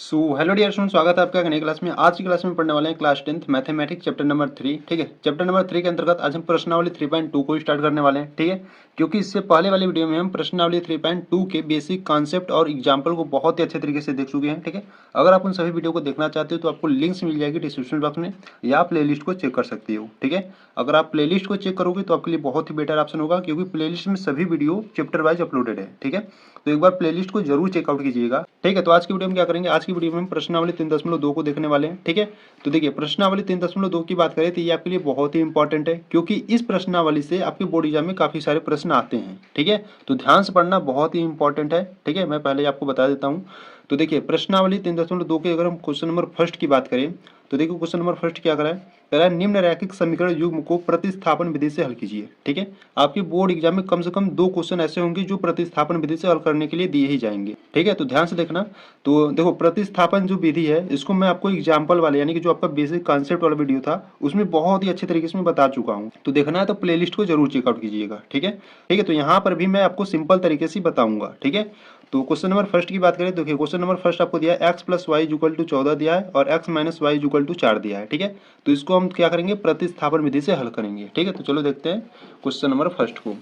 Hello dear student, स्वागत है आपका नई क्लास में। आज की क्लास में पढ़ने वाले हैं class 10th mathematics chapter number 3। ठीक है, चैप्टर नंबर 3 के अंतर्गत आज हम प्रश्नावली 3.2 को स्टार्ट करने वाले हैं। ठीक है, क्योंकि इससे पहले वाली वीडियो में हम प्रश्नावली 3.2 के बेसिक कॉन्सेप्ट और एग्जाम्पल को बहुत ही अच्छे तरीके से देख चुके हैं। ठीक है, अगर आप उन सभी वीडियो को देखना चाहते हो तो आपको लिंक्स मिल जाएगी डिस्क्रिप्शन बॉक्स में, या आप प्ले को चेक कर सकते हो। ठीक है, अगर आप प्ले को चेक करोगे तो आपके लिए बहुत ही बेटर ऑप्शन होगा, क्योंकि प्ले में सभी वीडियो चैप्टर वाइज अपलोडेड है। ठीक है, तो एक बार प्लेलिस्ट को जरूर चेकआउट कीजिएगा। ठीक है, तो आज की वीडियो में क्या करेंगे, आज की वीडियो में हम प्रश्नावली 3.2 को देखने वाले हैं। ठीक है, तो देखिए प्रश्नावली 3.2 की बात करें तो ये आपके लिए बहुत ही इंपॉर्टेंट है, क्योंकि इस प्रश्नावली से आपके बोर्ड एग्जाम में काफी सारे प्रश्न आते हैं। ठीक है, तो ध्यान से पढ़ना बहुत ही इंपॉर्टेंट है। ठीक है, मैं पहले आपको बता देता हूँ। तो देखिए प्रश्नावली 3.2 के अगर हम क्वेश्चन नंबर फर्स्ट की बात करें तो देखिए क्वेश्चन नंबर फर्स्ट क्या करा है, कह रहा है निम्न रैखिक समीकरण युग्म को प्रतिस्थापन विधि से हल कीजिए। ठीक है, आपके बोर्ड एग्जाम में कम से कम 2 क्वेश्चन ऐसे होंगे जो प्रतिस्थापन विधि से हल करने के लिए दिए ही जाएंगे। ठीक है, तो ध्यान से देखना। तो देखो प्रतिस्थापन जो विधि है इसको मैं आपको एग्जाम्पल वाले यानी कि जो आपका बेसिक कॉन्सेप्ट वाला वीडियो था उसमें बहुत ही अच्छे तरीके से मैं बता चुका हूँ। तो देखना है तो प्लेलिस्ट को जरूर चेकआउट कीजिएगा। ठीक है, ठीक है, तो यहाँ पर भी मैं आपको सिंपल तरीके से बताऊंगा। ठीक है, तो क्वेश्चन नंबर फर्स्ट की बात करें तो देखिए क्वेश्चन नंबर फर्स्ट आपको दिया है x plus y equal to 14 दिया है और x minus y equal to 4 दिया है। ठीक है, तो इसको हम क्या करेंगे, प्रतिस्थापन विधि से हल करेंगे। ठीक है, तो चलो देखते हैं क्वेश्चन नंबर फर्स्ट को।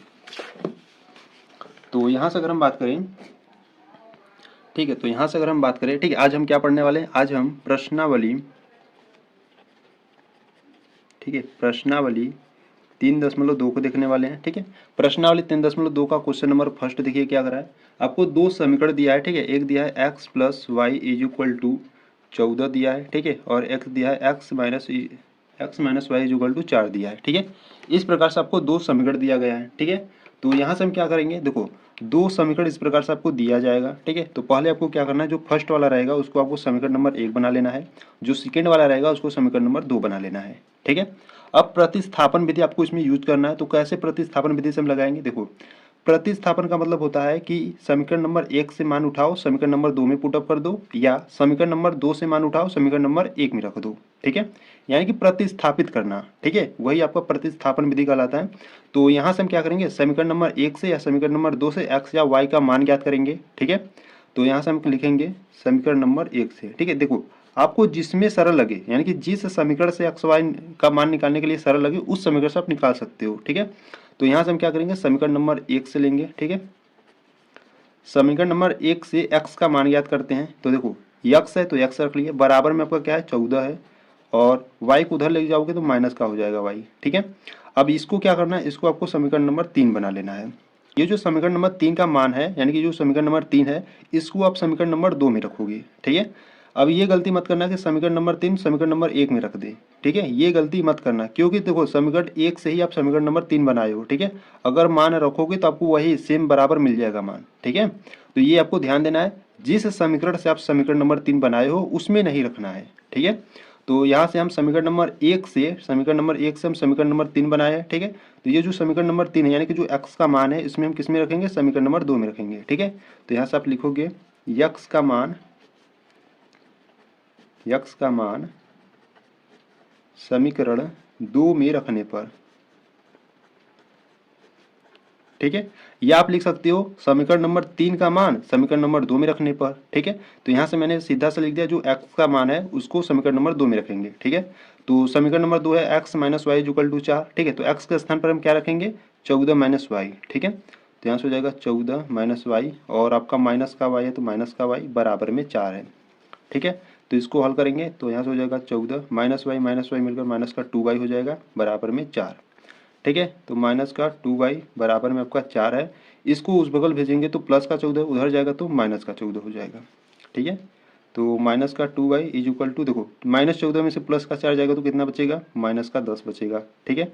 तो यहाँ से अगर हम बात करें, ठीक है, तो यहाँ से अगर हम बात करें, ठीक है, आज हम क्या पढ़ने वाले हैं, आज हम प्रश्नावली, ठीक है, प्रश्नावली 3.2 को देखने वाले हैं। ठीक है, प्रश्नावली 3.2 का क्वेश्चन नंबर फर्स्ट देखिए क्या करा है, आपको दो समीकरण दिया है। ठीक है, एक दिया है x plus y is equal to 14 दिया है। ठीक है, और एक्स दिया है x minus y is equal to 4 दिया है। ठीक है, इस प्रकार से आपको दो समीकरण दिया गया है। ठीक है, तो यहाँ से हम क्या करेंगे, देखो दो समीकरण इस प्रकार से आपको दिया जाएगा। ठीक है, तो पहले आपको क्या करना है, जो फर्स्ट वाला रहेगा उसको आपको समीकरण नंबर 1 बना लेना है, जो सेकेंड वाला रहेगा उसको समीकरण नंबर 2 बना लेना है। ठीक है, अब प्रतिस्थापन विधि आपको इसमें यूज करना है। तो कैसे प्रतिस्थापन विधि से हम लगाएंगे, देखो प्रतिस्थापन का मतलब होता है कि समीकरण नंबर 1 से मान उठाओ समीकरण नंबर 2 में पुटअप कर दो, या समीकरण नंबर 2 से मान उठाओ समीकरण नंबर 1 में रख दो। ठीक है, यानी कि प्रतिस्थापित करना। ठीक है, वही आपका प्रतिस्थापन विधि कहलाता है। तो यहाँ से हम क्या करेंगे, समीकरण नंबर 1 से या समीकरण नंबर 2 से एक्स या वाई का मान ज्ञात करेंगे। ठीक है, तो यहाँ से हम लिखेंगे समीकरण नंबर 1 से। ठीक है, देखो आपको जिसमें सरल लगे, यानी कि जिस समीकरण से एक्स वाई का मान निकालने के लिए सरल लगे उस समीकरण से आप निकाल सकते हो। ठीक है, तो यहाँ से हम क्या करेंगे, समीकरण नंबर 1 से लेंगे। ठीक है, समीकरण नंबर 1 से x का मान ज्ञात करते हैं। तो देखो x है तो x रख लिए, बराबर में आपका क्या है 14 है, और y को उधर ले जाओगे तो माइनस का हो जाएगा y। ठीक है, अब इसको क्या करना है, इसको आपको समीकरण नंबर 3 बना लेना है। ये जो समीकरण नंबर 3 का मान है, यानी कि जो समीकरण नंबर 3 है इसको आप समीकरण नंबर 2 में रखोगे। ठीक है, अब ये गलती मत करना कि समीकरण नंबर 3 समीकरण नंबर 1 में रख दे। ठीक है, ये गलती मत करना, क्योंकि देखो समीकरण 1 से ही आप समीकरण नंबर 3 बनाए हो। ठीक है, अगर मान रखोगे तो आपको वही सेम बराबर मिल जाएगा मान। ठीक है, तो ये आपको ध्यान देना है, जिस समीकरण से आप समीकरण नंबर 3 बनाए हो उसमें नहीं रखना है। ठीक है, तो यहाँ से हम समीकरण नंबर 1 से हम समीकरण नंबर 3 बनाए हैं। ठीक है, तो ये जो समीकरण नंबर 3 है यानी कि जो x का मान है इसमें हम किस में रखेंगे, समीकरण नंबर 2 में रखेंगे। ठीक है, तो यहाँ से आप लिखोगे x का मान समीकरण 2 में रखने पर। ठीक है, या आप लिख सकते हो समीकरण नंबर 3 का मान समीकरण नंबर 2 में रखने पर। ठीक है, तो यहाँ से मैंने सीधा से लिख दिया जो x का मान है उसको समीकरण नंबर 2 में रखेंगे। ठीक है, तो समीकरण नंबर 2 है x minus y equal to 4। ठीक है, तो x के स्थान पर हम क्या रखेंगे, 14 माइनस वाई। ठीक है, तो यहाँ से हो जाएगा 14 माइनस वाई, और आपका माइनस का वाई है तो माइनस का वाई बराबर में 4 है। ठीक है, तो इसको हल करेंगे तो यहाँ से हो जाएगा 14 माइनस वाई मिलकर माइनस का 2 वाई हो जाएगा बराबर में 4। ठीक है, तो माइनस का 2 वाई बराबर में आपका 4 है। इसको उस बगल भेजेंगे तो प्लस का 14 उधर जाएगा तो माइनस का 14 हो जाएगा। ठीक है, तो माइनस का 2 वाई इज इक्वल टू, देखो -14 में से प्लस का 4 जाएगा तो कितना बचेगा, माइनस का 10 बचेगा। ठीक है,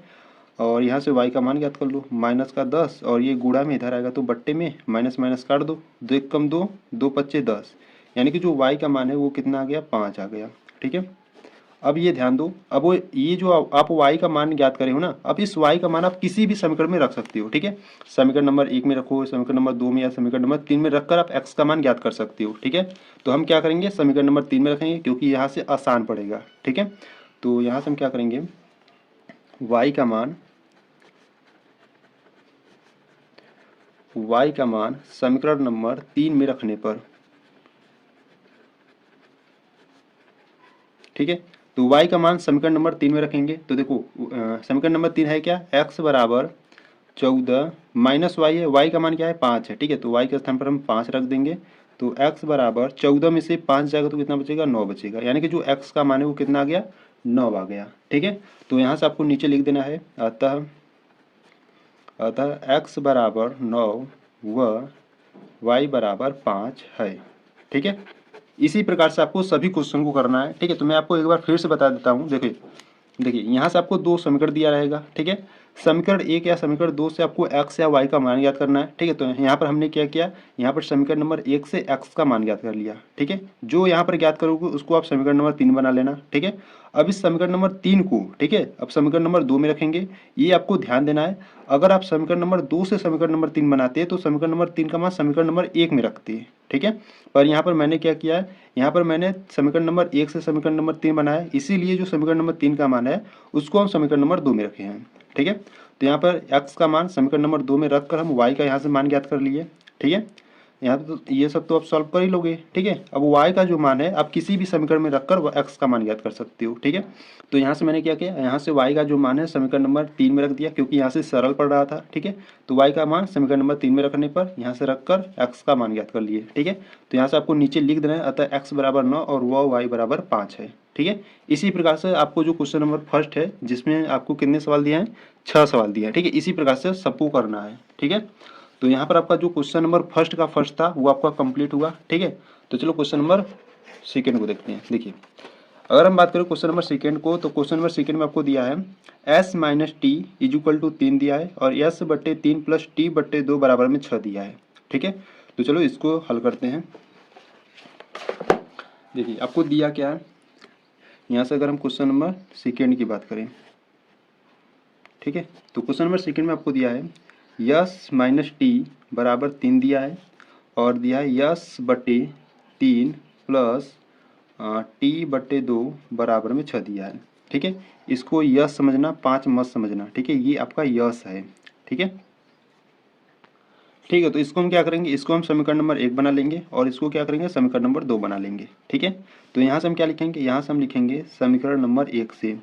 और यहाँ से y का मान ज्ञात कर लो, माइनस का 10, और ये गुणा में इधर आएगा तो बट्टे में माइनस माइनस काट दो, 2 एक कम 2, 2 पच्चे 10, यानी कि जो y का मान है वो कितना आ गया, 5 आ गया। ठीक है, अब ये ध्यान दो, अब वो ये जो आप y का मान ज्ञात करे हो ना, अब इस y का मान आप किसी भी समीकरण में रख सकते हो। ठीक है, समीकरण नंबर 1 में रखो, समीकरण नंबर 2 में, या समीकरण नंबर 3 में रखकर आप x का मान ज्ञात कर सकते हो। ठीक है, तो हम क्या करेंगे, समीकरण नंबर 3 में रखेंगे क्योंकि यहाँ से आसान पड़ेगा। ठीक है, तो यहाँ से हम क्या करेंगे, y का मान समीकरण नंबर 3 में रखने पर, ठीक है। तो y का मान समीकरण नंबर 3 में रखेंगे। तो देखो समीकरण नंबर 3 है क्या, x बराबर 14 माइनस वाई है, y का मान क्या है 5 है, ठीक है। तो y के स्थान पर हम 5 रख देंगे। तो x बराबर 14 में से 5 जाएगा तो कितना बचेगा, 9 बचेगा, यानी कि जो x का मान है वो कितना आ गया, 9 आ गया, ठीक है। तो यहाँ से आपको नीचे लिख देना है, अतः x बराबर 9 व y बराबर 5 है, ठीक है। इसी प्रकार से आपको सभी क्वेश्चन को करना है, ठीक है। तो मैं आपको एक बार फिर से बता देता हूँ। देखिए यहाँ से आपको दो समीकरण दिया रहेगा, ठीक है। समीकरण 1 या समीकरण 2 से आपको x या y का मान ज्ञात करना है, ठीक है। तो यहाँ पर हमने क्या किया, यहाँ पर समीकरण नंबर 1 से x का मान ज्ञात कर लिया, ठीक है। जो यहाँ पर ज्ञात करोगे उसको आप समीकरण नंबर 3 बना लेना, ठीक है। अब इस समीकरण नंबर 3 को, ठीक है, अब समीकरण नंबर 2 में रखेंगे। ये आपको ध्यान देना है, अगर आप समीकरण नंबर 2 से समीकरण नंबर 3 बनाते हैं तो समीकरण नंबर 3 का मान समीकरण नंबर 1 में रखते हैं, ठीक है। पर यहाँ पर मैंने क्या किया है, यहाँ पर मैंने समीकरण नंबर 1 से समीकरण नंबर 3 बनाया है, इसीलिए जो समीकरण नंबर 3 का मान है उसको हम समीकरण नंबर 2 में रखे हैं, ठीक है। तो यहाँ पर x का मान समीकरण नंबर 2 में रखकर हम y का यहाँ से मान ज्ञात कर लिए, ठीक है। यहाँ तो ये सब तो आप सॉल्व कर ही लोगे, ठीक है। अब y का जो मान है आप किसी भी समीकरण में रखकर x का मान ज्ञात कर सकते हो, ठीक है। तो यहाँ से मैंने क्या किया, यहाँ से y का जो मान है समीकरण नंबर 3 में रख दिया, क्योंकि यहाँ से सरल पड़ रहा था, ठीक है। तो y का मान समीकरण नंबर 3 में रखने पर यहाँ से रखकर x का मान ज्ञात कर लिए, ठीक है। तो यहाँ से आपको नीचे लिख देना है, अतः x बराबर 9 और वह y बराबर 5 है, ठीक है। इसी प्रकार से आपको जो क्वेश्चन नंबर फर्स्ट है जिसमें आपको कितने सवाल दिए हैं, 6 सवाल दिए हैं, ठीक है। इसी प्रकार से सबको करना है, ठीक है। तो यहाँ पर आपका जो क्वेश्चन नंबर फर्स्ट था वो आपका कंप्लीट हुआ, ठीक है। तो चलो क्वेश्चन नंबर सेकेंड को देखते हैं। देखिए अगर हम बात करें क्वेश्चन नंबर सेकेंड को, तो क्वेश्चन नंबर सेकेंड में आपको दिया है s minus t is equal to 3 दिया है और s बट्टे 3 प्लस टी बट्टे 2 बराबर में 6 दिया है, ठीक है। तो चलो इसको हल करते हैं। देखिए आपको दिया क्या है, यहाँ से अगर हम क्वेश्चन नंबर सेकेंड की बात करें, ठीक है। तो क्वेश्चन नंबर सेकेंड में आपको दिया है यस माइनस टी बराबर 3 दिया है और दिया है यस बटे 3 प्लस टी बटे 2 बराबर में 6 दिया है, ठीक है। इसको यस समझना, 5 मत समझना, ठीक है। ये आपका यस है, ठीक है। ठीक है, तो इसको हम क्या करेंगे, इसको हम समीकरण नंबर 1 बना लेंगे और इसको क्या करेंगे, समीकरण नंबर 2 बना लेंगे, ठीक है। तो यहाँ से हम क्या लिखेंगे, यहाँ से हम लिखेंगे समीकरण नंबर 1 से,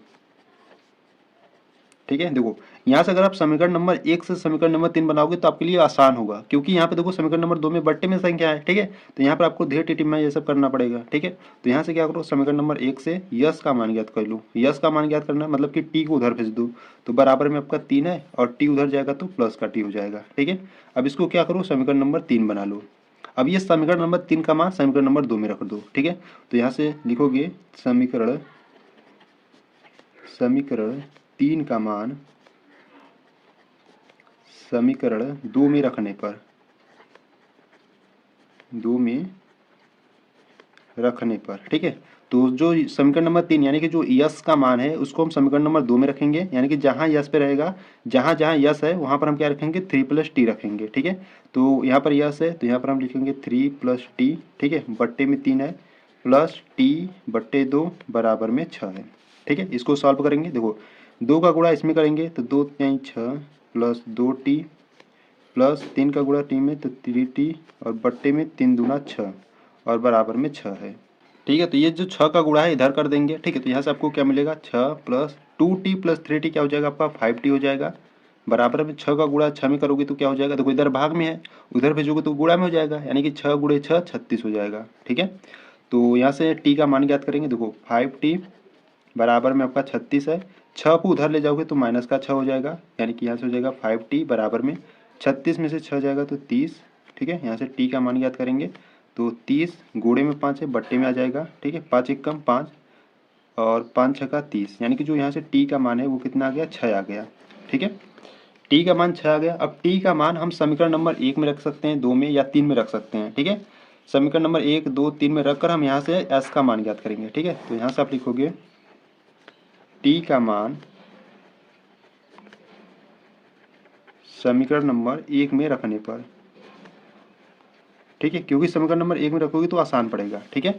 ठीक है। देखो यहाँ से अगर आप समीकरण नंबर 1 से समीकरण नंबर 3 बनाओगे तो आपके लिए आसान होगा, क्योंकि यहाँ पे देखो समीकरण नंबर 2 में बट्टे में संख्या है, ठीक है। तो यहाँ पर आपको धीरे टीटी में ये सब करना पड़ेगा, ठीक है। तो यहाँ से क्या करो, समीकरण नंबर 1 से यस का मान ज्ञात कर लो। यस का मान ज्ञात करना मतलब कि टी को उधर भेज दो, तो बराबर में आपका 3 है और टी उधर जाएगा तो प्लस का टी हो जाएगा, ठीक है। अब इसको क्या करो, समीकरण नंबर 3 बना लो। अब ये समीकरण नंबर 3 का मान समीकरण नंबर 2 में रख दो, ठीक है। तो यहाँ से लिखोगे समीकरण 3 का मान समीकरण 2 में रखने पर, 2 में रखने पर, ठीक है। तो जो समीकरण नंबर 3 यानी कि जो यस का मान है उसको हम समीकरण नंबर 2 में रखेंगे, यानी कि जहाँ यस पे रहेगा, जहाँ जहाँ यस है वहाँ पर हम क्या रखेंगे, 3 प्लस टी रखेंगे, ठीक है। तो यहाँ पर यस है तो यहाँ पर हम लिखेंगे 3 प्लस टी, ठीक है, बट्टे में 3 है प्लस टी बट्टे 2 बराबर में 6 है, ठीक है। इसको सॉल्व करेंगे, देखो 2 का गुणा इसमें करेंगे तो 2 3 6 प्लस 2 टी प्लस 3 का गुणा टी में तो 3 टी और बट्टे में 3 दूना 6 और बराबर में 6 है, ठीक है। तो ये जो 6 का गुणा है इधर कर देंगे, ठीक है। तो यहाँ से आपको क्या मिलेगा, 6 प्लस 2t प्लस 3t क्या हो जाएगा आपका 5t हो जाएगा, बराबर में 6 का गुणा 6 में करोगे तो क्या हो जाएगा, देखो इधर भाग में है उधर भेजोगे तो गुणा में हो जाएगा, यानी कि 6 गुणे 6 36 हो जाएगा, ठीक है। तो यहाँ से t का मान ज्ञात करेंगे, देखो 5t बराबर में आपका 36 है, 6 को उधर ले जाओगे तो माइनस का 6 हो जाएगा, यानी कि यहाँ से हो जाएगा 5t बराबर में 36 में से 6 जाएगा तो 30, ठीक है। यहाँ से t का मान ज्ञात करेंगे तो 30 गुणे में 5 है बट्टे में आ जाएगा, ठीक है। 5 एक कम 5 और 5 छक्का 30, यानी कि जो यहाँ से t का मान है वो कितना आ गया, 6 आ गया, ठीक है। t का मान 6 आ गया। अब t का मान हम समीकरण नंबर 1 में रख सकते हैं, 2 में या 3 में रख सकते हैं, ठीक है। समीकरण नंबर 1 2 3 में रखकर हम यहाँ से s का मान ज्ञात करेंगे, ठीक है। तो यहाँ से आप लिखोगे t का मान समीकरण नंबर 1 में रखने पर, ठीक है, क्योंकि समीकरण नंबर 1 में रखोगे तो आसान पड़ेगा, ठीक है।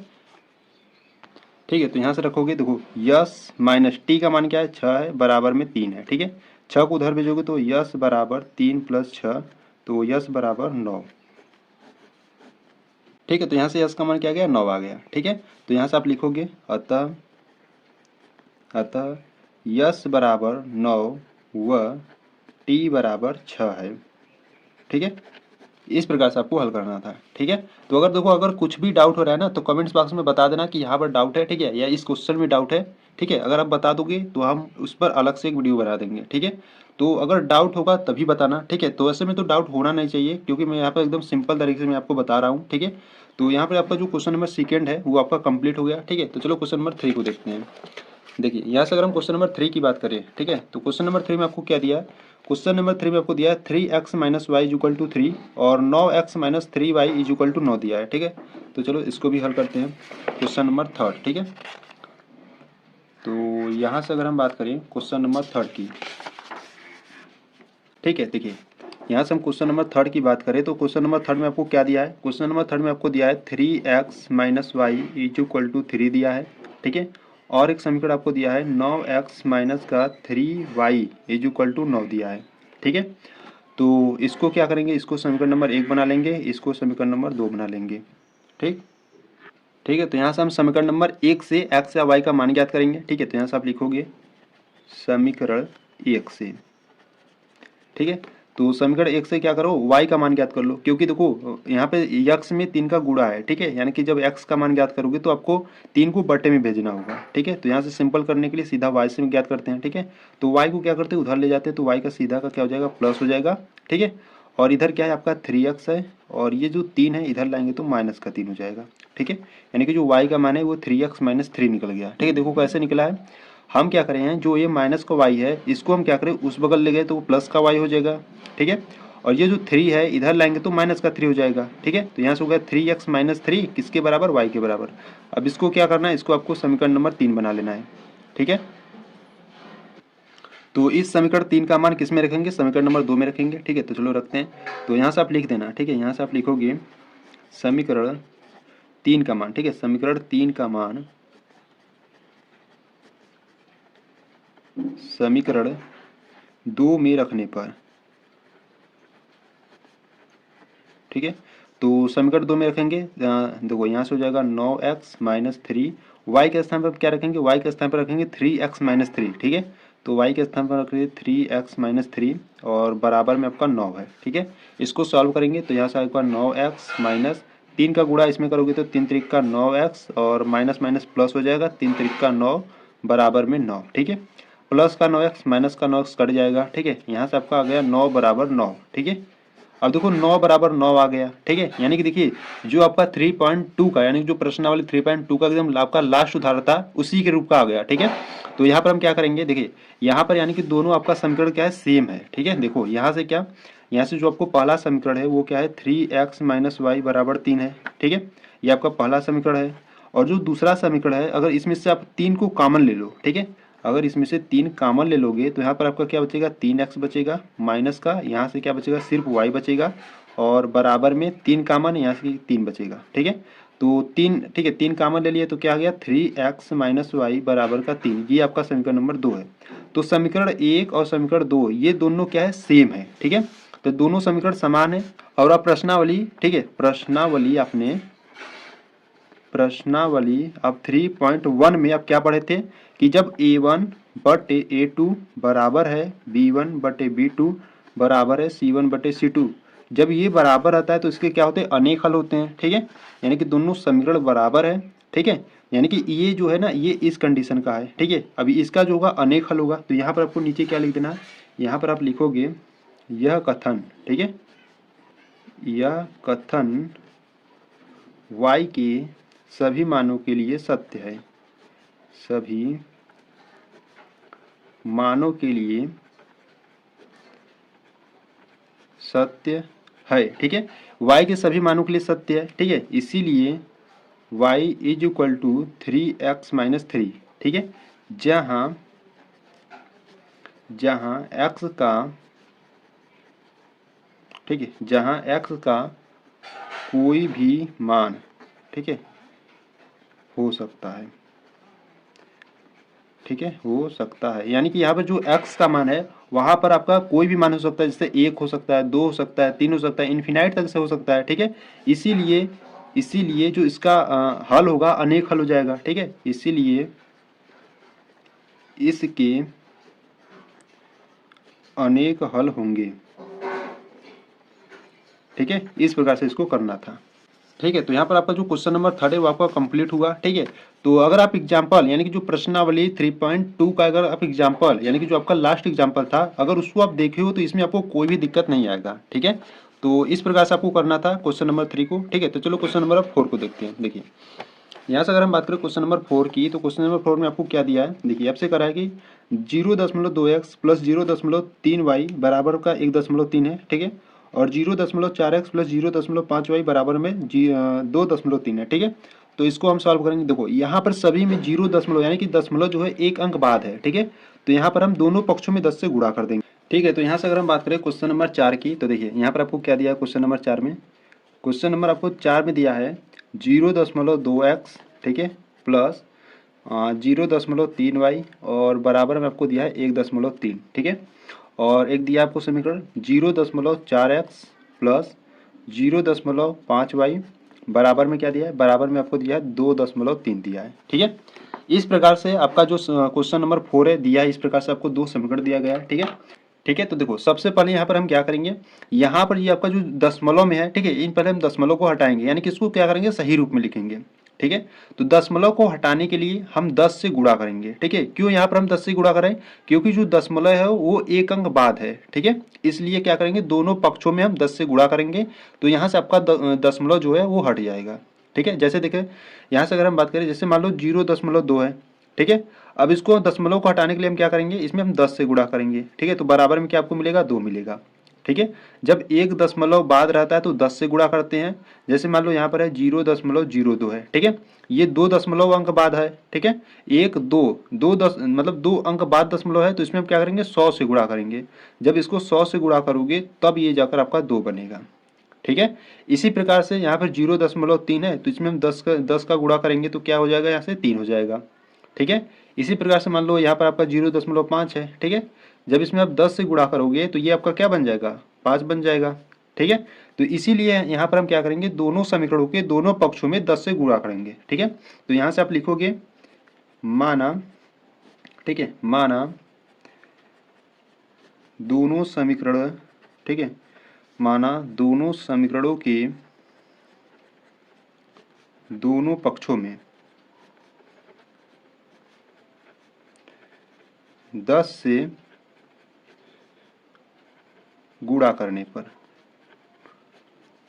ठीक है, तो यहाँ से रखोगे, देखो यस माइनस टी का मान क्या है, 6 है बराबर में 3 है, ठीक है। 6 को उधर भेजोगे तो यस बराबर 3 प्लस 6 तो यस बराबर 9, ठीक है। तो यहाँ से यस का मान क्या आ गया, 9 आ गया, ठीक है। तो यहाँ से आप लिखोगे अतः अतः यस बराबर 9 व टी बराबर 6 है। ठीक है, इस प्रकार से आपको हल करना था। ठीक है, तो अगर देखो अगर कुछ भी डाउट हो रहा है ना तो कमेंट्स बॉक्स में बता देना कि यहाँ पर डाउट है, ठीक है, या इस क्वेश्चन में डाउट है। ठीक है, अगर आप बता दोगे तो हम उस पर अलग से एक वीडियो बना देंगे। ठीक है, तो अगर डाउट होगा तभी बताना। ठीक है, तो ऐसे में तो डाउट होना नहीं चाहिए क्योंकि मैं यहाँ पर एकदम सिंपल तरीके से मैं आपको बता रहा हूँ। ठीक है, तो यहाँ पर आपका जो क्वेश्चन नंबर सेकेंड है वो आपका कंप्लीट हो गया। ठीक है, तो चलो क्वेश्चन नंबर 3 को देखते हैं। देखिए यहाँ से अगर हम क्वेश्चन नंबर 3 की बात करें, ठीक है, तो क्वेश्चन नंबर 3 में आपको क्या दिया है? क्वेश्चन नंबर 3 में आपको दिया है 3x minus y is equal to 3 और 9x minus 3y is equal to 9 दिया है। ठीक है, तो चलो इसको भी हल करते हैं। क्वेश्चन नंबर 3, ठीक है, तो यहाँ से अगर हम बात करें क्वेश्चन नंबर 3 की, ठीक है, देखिए यहाँ से हम क्वेश्चन नंबर 3 की बात करें तो क्वेश्चन नंबर 3 में आपको क्या दिया है? क्वेश्चन नंबर 3 में आपको दिया है 3x minus y is equal to 3 दिया है। ठीक है, और एक समीकरण आपको दिया है 9x माइनस का 3y इज इक्वल टू 9 दिया है। ठीक है, तो इसको क्या करेंगे? इसको समीकरण नंबर 1 बना लेंगे, इसको समीकरण नंबर 2 बना लेंगे। ठीक ठीक है, तो यहाँ से हम समीकरण नंबर 1 से x या y का मान ज्ञात करेंगे। ठीक है, तो यहाँ से आप लिखोगे समीकरण 1 से। ठीक है, तो समीकरण 1 से क्या करो? y का मान ज्ञात कर लो, क्योंकि देखो यहाँ पे x में 3 का गुणा है। ठीक है, यानी कि जब x का मान ज्ञात करोगे तो आपको 3 को बट्टे में भेजना होगा। ठीक है, तो यहाँ से सिंपल करने के लिए सीधा y से ज्ञात करते हैं। ठीक है, तो y को क्या करते हैं? उधर ले जाते हैं, तो y का सीधा का क्या हो जाएगा? प्लस हो जाएगा। ठीक है, और इधर क्या है आपका 3x है, और ये जो 3 है इधर लाएंगे तो माइनस का 3 हो जाएगा। ठीक है, यानी कि जो y का मान है वो 3x माइनस 3 निकल गया। ठीक है, देखो कैसे निकला है। हम क्या करें हैं, जो ये माइनस का y है इसको हम क्या करें? उस बगल ले गए तो वो प्लस का y हो जाएगा। ठीक है, और ये जो 3 है इधर लाएंगे तो माइनस का 3 हो जाएगा। ठीक है, तो यहाँ से हो गया 3x माइनस 3 किसके बराबर? y के बराबर। अब इसको क्या करना है? इसको आपको समीकरण नंबर 3 बना लेना है। ठीक है, तो इस समीकरण 3 का मान किस में रखेंगे? समीकरण नंबर 2 में रखेंगे। ठीक है, तो चलो रखते हैं। तो यहाँ से आप लिख देना। ठीक है, यहाँ से आप लिखोगे समीकरण 3 का मान। ठीक है, समीकरण 3 का मान समीकरण 2 में रखने पर, ठीक है, तो समीकरण 2 में रखेंगे। देखो यहाँ से हो जाएगा 9x माइनस 3, वाई के स्थान पर क्या रखेंगे? y के स्थान पर रखेंगे 3x माइनस 3। ठीक है, तो y के स्थान पर रखेंगे 3x माइनस 3 और बराबर में आपका 9 है। ठीक है, इसको सॉल्व करेंगे तो यहाँ से आएगा 9x माइनस 3 का गुणा इसमें करोगे तो 3 त्रिक का 9x और माइनस माइनस प्लस हो जाएगा, 3 त्रिक का 9 बराबर में 9। ठीक है, प्लस का 9x माइनस का 9x कट जाएगा। ठीक है, यहाँ से आपका आ गया 9 बराबर 9। ठीक है, अब देखो 9 बराबर 9 आ गया। ठीक है, यानी कि देखिए जो आपका 3.2 का, यानी जो प्रश्नावली 3.2 का एकदम आपका लास्ट उदाहरण था उसी के रूप का आ गया। ठीक है, तो यहाँ पर हम क्या करेंगे? देखिए यहाँ पर यानी कि दोनों आपका समीकरण क्या है? सेम है। ठीक है, देखो यहाँ से क्या, यहाँ से जो आपको पहला समीकरण है वो क्या है? 3x माइनस वाई बराबर 3 है। ठीक है, ये आपका पहला समीकरण है। और जो दूसरा समीकरण है अगर इसमें से आप 3 को कॉमन ले लो, ठीक है, अगर इसमें से 3 कॉमन ले लोगे तो यहाँ पर आपका क्या बचेगा? 3x बचेगा माइनस का, यहाँ से क्या बचेगा? सिर्फ y बचेगा, और बराबर में 3 कॉमन, यहाँ से 3 बचेगा। ठीक है, तो 3, ठीक है, 3 कॉमन ले लिए तो क्या आ गया? 3x माइनस वाई बराबर का 3। ये आपका समीकरण नंबर 2 है। तो समीकरण 1 और समीकरण 2 ये दोनों क्या है? सेम है। ठीक है, तो दोनों समीकरण समान है। और अब प्रश्नावली, ठीक है, प्रश्नावली आपने प्रश्नावली अब 3.1 में आप क्या पढ़े थे कि जब a1 बटे a2 बराबर है b1 बटे b2 बराबर है c1 बटे c2, जब ये बराबर रहता है तो इसके क्या होते हैं? अनेक हल होते हैं। ठीक है, यानी कि दोनों समीकरण बराबर है। ठीक है, यानी कि ये जो है ना ये इस कंडीशन का है। ठीक है, अभी इसका जो होगा अनेक हल होगा। तो यहाँ पर आपको नीचे क्या लिख देना है? यहाँ पर आप लिखोगे यह कथन, ठीक है, यह कथन y के सभी मानों के लिए सत्य है, सभी मानों के लिए सत्य है। ठीक है, y के सभी मानों के लिए सत्य है। ठीक है, इसीलिए y is equal to 3x minus 3। ठीक है, जहाँ जहाँ x का, ठीक है, जहाँ x का कोई भी मान, ठीक है, हो सकता है। ठीक है, हो सकता है, यानी कि यहाँ पर जो x का मान है वहां पर आपका कोई भी मान हो सकता है, जैसे 1 हो सकता है, 2 हो सकता है, 3 हो सकता है, इन्फिनाइट तक से हो सकता है। ठीक है, इसीलिए जो इसका हल होगा अनेक हल हो जाएगा। ठीक है, इसीलिए इसके अनेक हल होंगे। ठीक है, इस प्रकार से इसको करना था। ठीक है, तो यहाँ पर आपका जो क्वेश्चन नंबर 3 है वो आपका कंप्लीट हुआ। ठीक है, तो अगर आप एग्जाम्पल यानी कि जो प्रश्नावली 3.2 का अगर आप एग्जाम्पल यानी कि जो आपका लास्ट एग्जाम्पल था अगर उसको आप देखे हो तो इसमें आपको कोई भी दिक्कत नहीं आएगा। ठीक है, तो इस प्रकार से आपको करना था क्वेश्चन नंबर 3 को। ठीक है, तो चलो क्वेश्चन नंबर 4 को देखते हैं। देखिए यहाँ से अगर हम बात करें क्वेश्चन नंबर 4 की, तो क्वेश्चन नंबर 4 में आपको क्या दिया है, देखिए आपसे करा है कि 0.2x प्लस 0.3y बराबर का 1.3 है। ठीक है, और 0.4x प्लस 0.5y बराबर में 2.3 है। ठीक है, तो इसको हम सॉल्व करेंगे। देखो यहाँ पर सभी में 0 यानी कि दशमलव जो है एक अंक बाद है। ठीक है, तो यहाँ पर हम दोनों पक्षों में 10 से गुणा कर देंगे। ठीक है, तो यहाँ से अगर हम बात करें क्वेश्चन नंबर 4 की, तो देखिए यहाँ पर आपको क्या दिया है क्वेश्चन नंबर 4 में। क्वेश्चन नंबर आपको 4 में दिया है 0.2x, ठीक है, प्लस 0.3y और बराबर में आपको दिया है 1.3। ठीक है, और एक दिया आपको समीकरण 0.4x प्लस 0.5y बराबर में क्या दिया है, बराबर में आपको दिया है 2.3 दिया है। ठीक है, इस प्रकार से आपका जो क्वेश्चन नंबर 4 है दिया है, इस प्रकार से आपको दो समीकरण दिया गया है। ठीक है, ठीक है, तो देखो सबसे पहले यहाँ पर हम क्या करेंगे, यहाँ पर ये आपका जो दशमलव में है, ठीक है, इन पहले हम दशमलव को हटाएंगे यानी कि इसको क्या करेंगे, सही रूप में लिखेंगे। ठीक है, तो दशमलव को हटाने के लिए हम 10 से गुणा करेंगे। ठीक है, क्यों यहाँ पर हम 10 से गुणा करें, क्योंकि जो दशमलव है वो एक अंक बाद है। ठीक है, इसलिए क्या करेंगे, दोनों पक्षों में हम 10 से गुणा करेंगे, तो यहाँ से आपका दशमलव जो है वो हट जाएगा। ठीक है, जैसे देखें यहाँ से अगर हम बात करें, जैसे मान लो 0.2 है। ठीक है, अब इसको दशमलव को हटाने के लिए हम क्या करेंगे, इसमें हम 10 से गुणा करेंगे। ठीक है, तो बराबर में क्या आपको मिलेगा, 2 मिलेगा। ठीक है, जब एक दशमलव बाद रहता है तो 10 से गुणा करते हैं। जैसे मान लो यहाँ पर है 0.02 है। ठीक है, ये 2 दशमलव अंक बाद है। ठीक है, 1 2 2 दस मतलब 2 अंक बाद दशमलव है, तो इसमें हम क्या करेंगे, 100 से गुणा करेंगे। जब इसको 100 से गुणा करोगे तब ये जाकर आपका 2 बनेगा। ठीक है, इसी प्रकार से यहाँ पर 0.3 है, तो इसमें हम 10 का गुणा करेंगे तो क्या हो जाएगा, यहाँ से 3 हो जाएगा। ठीक है, इसी प्रकार से मान लो यहाँ पर आपका 0.5 है। ठीक है, जब इसमें आप 10 से गुणा करोगे तो ये आपका क्या बन जाएगा, 5 बन जाएगा। ठीक है, तो इसीलिए यहाँ पर हम क्या करेंगे, दोनों समीकरणों के दोनों पक्षों में 10 से गुणा करेंगे। ठीक है, तो यहाँ से आप लिखोगे माना, ठीक है, माना दोनों समीकरण, ठीक है, माना दोनों समीकरणों के दोनों पक्षों में 10 से गुणा करने पर,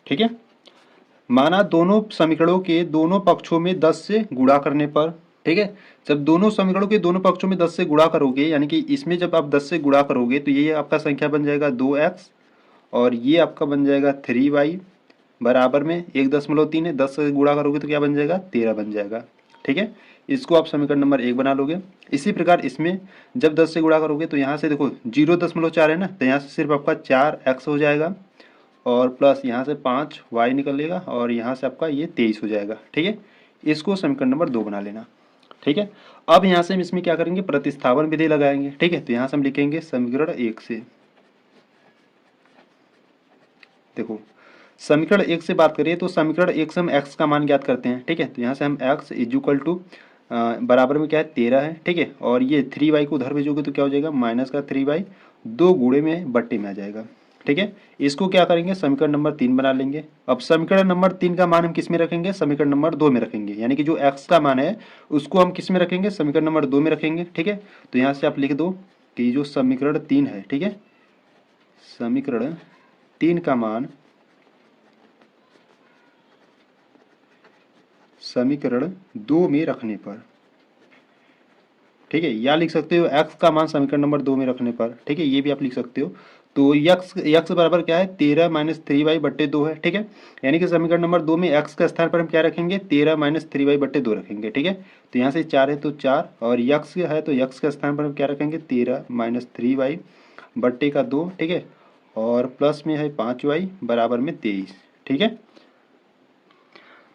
ठीक है, माना दोनों समीकरणों के दोनों पक्षों में 10 से गुणा करने पर। ठीक है, जब दोनों समीकरणों के दोनों पक्षों में 10 से गुणा करोगे यानी कि इसमें जब आप 10 से गुणा करोगे तो ये आपका संख्या बन जाएगा 2x और ये आपका बन जाएगा 3y बराबर में 1.3 है, 10 से गुणा करोगे तो क्या बन जाएगा, 13 बन जाएगा। ठीक है, इसको आप समीकरण नंबर 1 बना लोगे। इसी प्रकार इसमें जब 10 से गुणा करोगे तो यहाँ से देखो 0.4 है ना, तो यहाँ से सिर्फ आपका 4x हो जाएगा और प्लस यहाँ से 5y निकलेगा और यहाँ से आपका ये 23 हो जाएगा। ठीक है, इसको समीकरण नंबर 2 बना लेना। ठीक है, अब यहाँ से हम इसमें क्या करेंगे, प्रतिस्थापन विधि लगाएंगे। ठीक है, तो यहाँ से हम लिखेंगे समीकरण 1 से, देखो समीकरण 1 से बात करिए तो समीकरण 1 से हम x का मान ज्ञात करते हैं। ठीक है, तो यहाँ से हम x इक्वल टू बराबर में क्या है, 13 है। ठीक है, और ये 3y को उधर भेजोगे तो क्या हो जाएगा, माइनस का 3y 2 गुणे में बट्टे में आ जाएगा। ठीक है, इसको क्या करेंगे, समीकरण नंबर 3 बना लेंगे। अब समीकरण नंबर 3 का मान हम किस में रखेंगे, समीकरण नंबर 2 में रखेंगे, यानी कि जो x का मान है उसको हम किस में रखेंगे, समीकरण नंबर 2 में रखेंगे। ठीक है, तो यहाँ से आप लिख दो कि जो समीकरण 3 है, ठीक है, समीकरण 3 का मान समीकरण 2 में रखने पर, ठीक है, या लिख सकते हो x का मान समीकरण नंबर 2 में रखने पर। ठीक है, ये भी आप लिख सकते हो। तो x बराबर क्या है, 13 माइनस 3y बट्टे 2 है। ठीक है, यानी कि समीकरण नंबर 2 में x का स्थान पर हम क्या रखेंगे, 13 माइनस 3y बट्टे 2 रखेंगे। ठीक है, तो यहाँ से 4 है तो 4 और x है तो x का स्थान पर हम क्या रखेंगे, 13 माइनस 3y बट्टे का 2। ठीक है, और प्लस में है 5y बराबर में 23। ठीक है,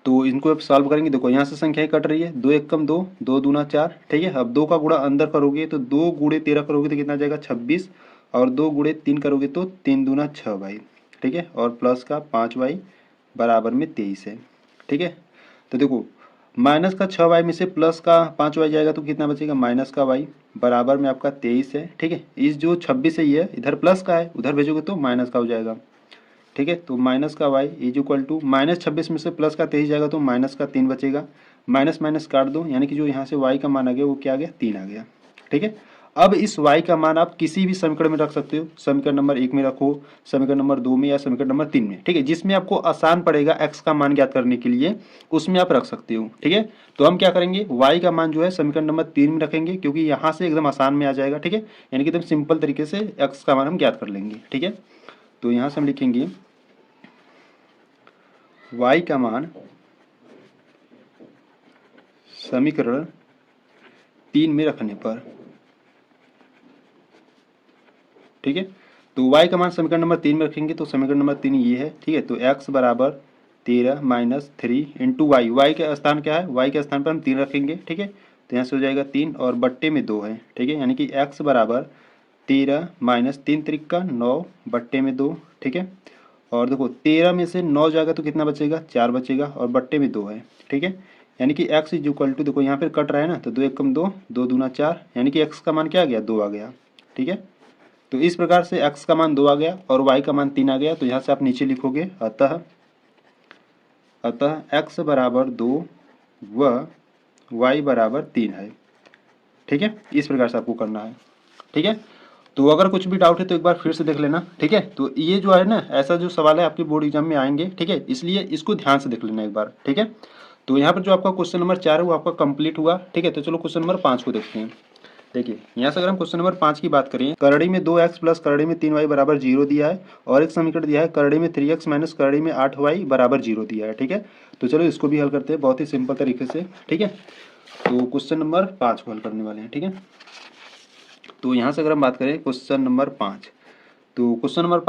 तो इनको अब सॉल्व करेंगे। देखो यहाँ से संख्याएं कट रही है, 2 एकम 2, 2 दूना 4। ठीक है, अब 2 का गुणा अंदर करोगे तो 2 गुणे 13 करोगे तो कितना जाएगा, 26 और 2 गुणे 3 करोगे तो 3 दूना 6y। ठीक है, और प्लस का 5y बराबर में 23 है। ठीक है, तो देखो माइनस का 6y में से प्लस का 5y जाएगा तो कितना बचेगा, माइनस का y बराबर में आपका 23 है। ठीक है, इस जो 26 है ये इधर प्लस का है, उधर भेजोगे तो माइनस का हो जाएगा। ठीक है, तो माइनस का y इज इक्वल टू -26 में से प्लस का 23 जाएगा तो माइनस का 3 बचेगा। माइनस माइनस काट दो, यानी कि जो यहाँ से y का मान आ गया वो क्या आ गया, 3 आ गया। ठीक है, अब इस y का मान आप किसी भी समीकरण में रख सकते हो, समीकरण नंबर 1 में रखो, समीकरण नंबर 2 में या समीकरण नंबर 3 में। ठीक है, जिसमें आपको आसान पड़ेगा x का मान ज्ञात करने के लिए उसमें आप रख सकते हो। ठीक है, तो हम क्या करेंगे, y का मान जो है समीकरण नंबर 3 में रखेंगे, क्योंकि यहाँ से एकदम आसान में आ जाएगा। ठीक है, यानी कि एकदम सिंपल तरीके से x का मान हम ज्ञात कर लेंगे। ठीक है, तो यहाँ से हम लिखेंगे y का मान समीकरण 3 में रखने पर। ठीक है, तो y का मान समीकरण नंबर 3 में रखेंगे तो समीकरण नंबर 3 ये है। ठीक है, तो x बराबर 13 माइनस 3 इंटू वाई, वाई का स्थान क्या है, y के स्थान पर हम 3 रखेंगे। ठीक है, तो यहाँ से हो जाएगा 3 और बट्टे में 2 है। ठीक है, यानी कि x बराबर 13 माइनस 3 त्रिक का 9 बट्टे में 2। ठीक है, और देखो 13 में से 9 जाएगा तो कितना बचेगा, 4 बचेगा और बट्टे में 2 है। ठीक है, यानी कि x इज इक्वल टू, देखो यहाँ पर कट रहा है ना, तो 2 एकम 2, 2 दूना 4, यानी कि x का मान क्या आ गया, 2 आ गया। ठीक है, तो इस प्रकार से x का मान 2 आ गया और y का मान 3 आ गया। तो यहाँ से आप नीचे लिखोगे अतः x बराबर 2 व y बराबर 3 है। ठीक है, इस प्रकार से आपको करना है। ठीक है, तो अगर कुछ भी डाउट है तो एक बार फिर से देख लेना। ठीक है, तो ये जो है ना, ऐसा जो सवाल है आपके बोर्ड एग्जाम में आएंगे। ठीक है, इसलिए इसको ध्यान से देख लेना एक बार। ठीक है, तो यहाँ पर जो आपका क्वेश्चन नंबर 4 है वो आपका कंप्लीट हुआ। ठीक है, तो चलो क्वेश्चन नंबर 5 को देखते हैं। देखिए, यहाँ से अगर हम क्वेश्चन नंबर 5 की बात करें, करड़ी में 2x प्लस करड़ी में 3y बराबर 0 दिया है और एक समीकरण दिया है करड़ी में 3x माइनस करड़ी में 8y बराबर 0 दिया है। ठीक है, तो चलो इसको भी हल करते हैं बहुत ही सिंपल तरीके से। ठीक है, तो क्वेश्चन नंबर 5 को हल करने वाले हैं। ठीक है, तो यहाँ से अगर हम बात करें क्वेश्चन नंबर 5, तो क्वेश्चन नंबर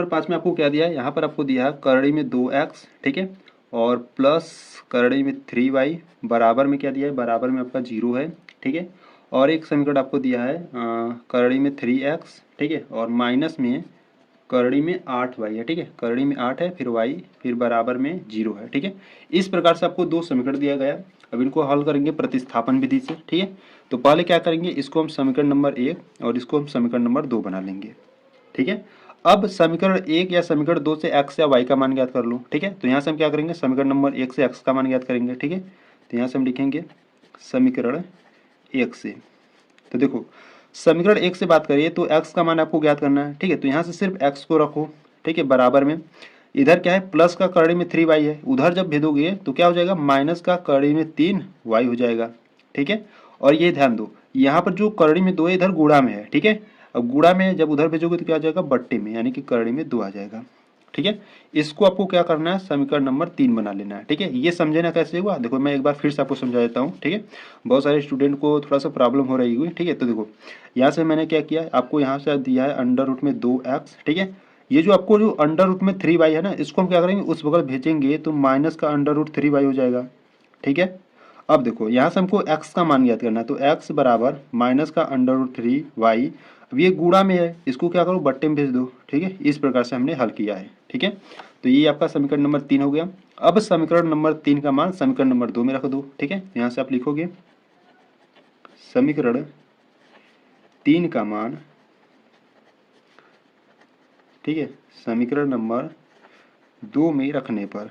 5 में आपको क्या दिया है, यहाँ पर आपको दिया है करड़ी में 2x। ठीक है, और प्लस करड़ी में 3y बराबर में क्या दिया है, बराबर में आपका 0 है। ठीक है, और एक समीकरण आपको दिया है करड़ी में 3x। ठीक है, और माइनस में करड़ी में 8y है। ठीक है, करड़ी में 8 है, फिर y, फिर बराबर में 0 है। ठीक है, इस प्रकार से आपको 2 समीकरण दिया गया। अब इनको हल करेंगे प्रतिस्थापन विधि से। ठीक है, तो पहले क्या करेंगे, इसको हम समीकरण नंबर 1 और इसको हम समीकरण नंबर 2 बना लेंगे। ठीक है, अब समीकरण 1 या समीकरण 2 से x या y का मान ज्ञात कर लो। ठीक है, तो यहाँ से हम क्या करेंगे, समीकरण नंबर 1 से x का मान ज्ञात करेंगे। ठीक है, तो यहाँ से हम लिखेंगे समीकरण 1 से। तो देखो, समीकरण 1 से बात करिए तो x का मान आपको ज्ञात करना है। ठीक है, तो यहाँ से सिर्फ x को रखो। ठीक है, बराबर में इधर क्या है, प्लस का करड़ी में 3y है, उधर जब भेदोगे तो क्या हो जाएगा, माइनस का करड़ी में 3y हो जाएगा। ठीक है, और ये ध्यान दो, यहाँ पर जो करड़ी में 2 है इधर गुणा में है। ठीक है, अब गुणा में जब उधर भेजोगे तो क्या आ जाएगा, बट्टे में, यानी कि करड़ी में 2 आ जाएगा। ठीक है, इसको आपको क्या करना है, समीकरण नंबर 3 बना लेना है। ठीक है, ये समझे ना कैसे हुआ, देखो मैं एक बार फिर से आपको समझा देता हूँ। ठीक है, बहुत सारे स्टूडेंट को थोड़ा सा प्रॉब्लम हो रही हुई। ठीक है, तो देखो यहाँ से मैंने क्या किया, आपको यहाँ से दिया है अंडर रूट में 2x। ठीक है, ये जो आपको जो अंडर रूट में 3y है ना, इसको हम क्या करेंगे, उस बगल भेजेंगे तो माइनस का अंडर रूट 3y हो जाएगा। ठीक है, अब देखो यहाँ से हमको x का मान ज्ञात करना है, तो x बराबर माइनस का अंडर रूट 3y। अब ये गुणा में है, इसको क्या करो, बट्टे में भेज दो। ठीक है, इस प्रकार से हमने हल किया है। ठीक है, तो ये आपका समीकरण नंबर 3 हो गया। अब समीकरण नंबर 3 का मान समीकरण नंबर 2 में रख दो। ठीक है, यहाँ से आप लिखोगे समीकरण 3 का मान, ठीक है, समीकरण नंबर 2 में रखने पर।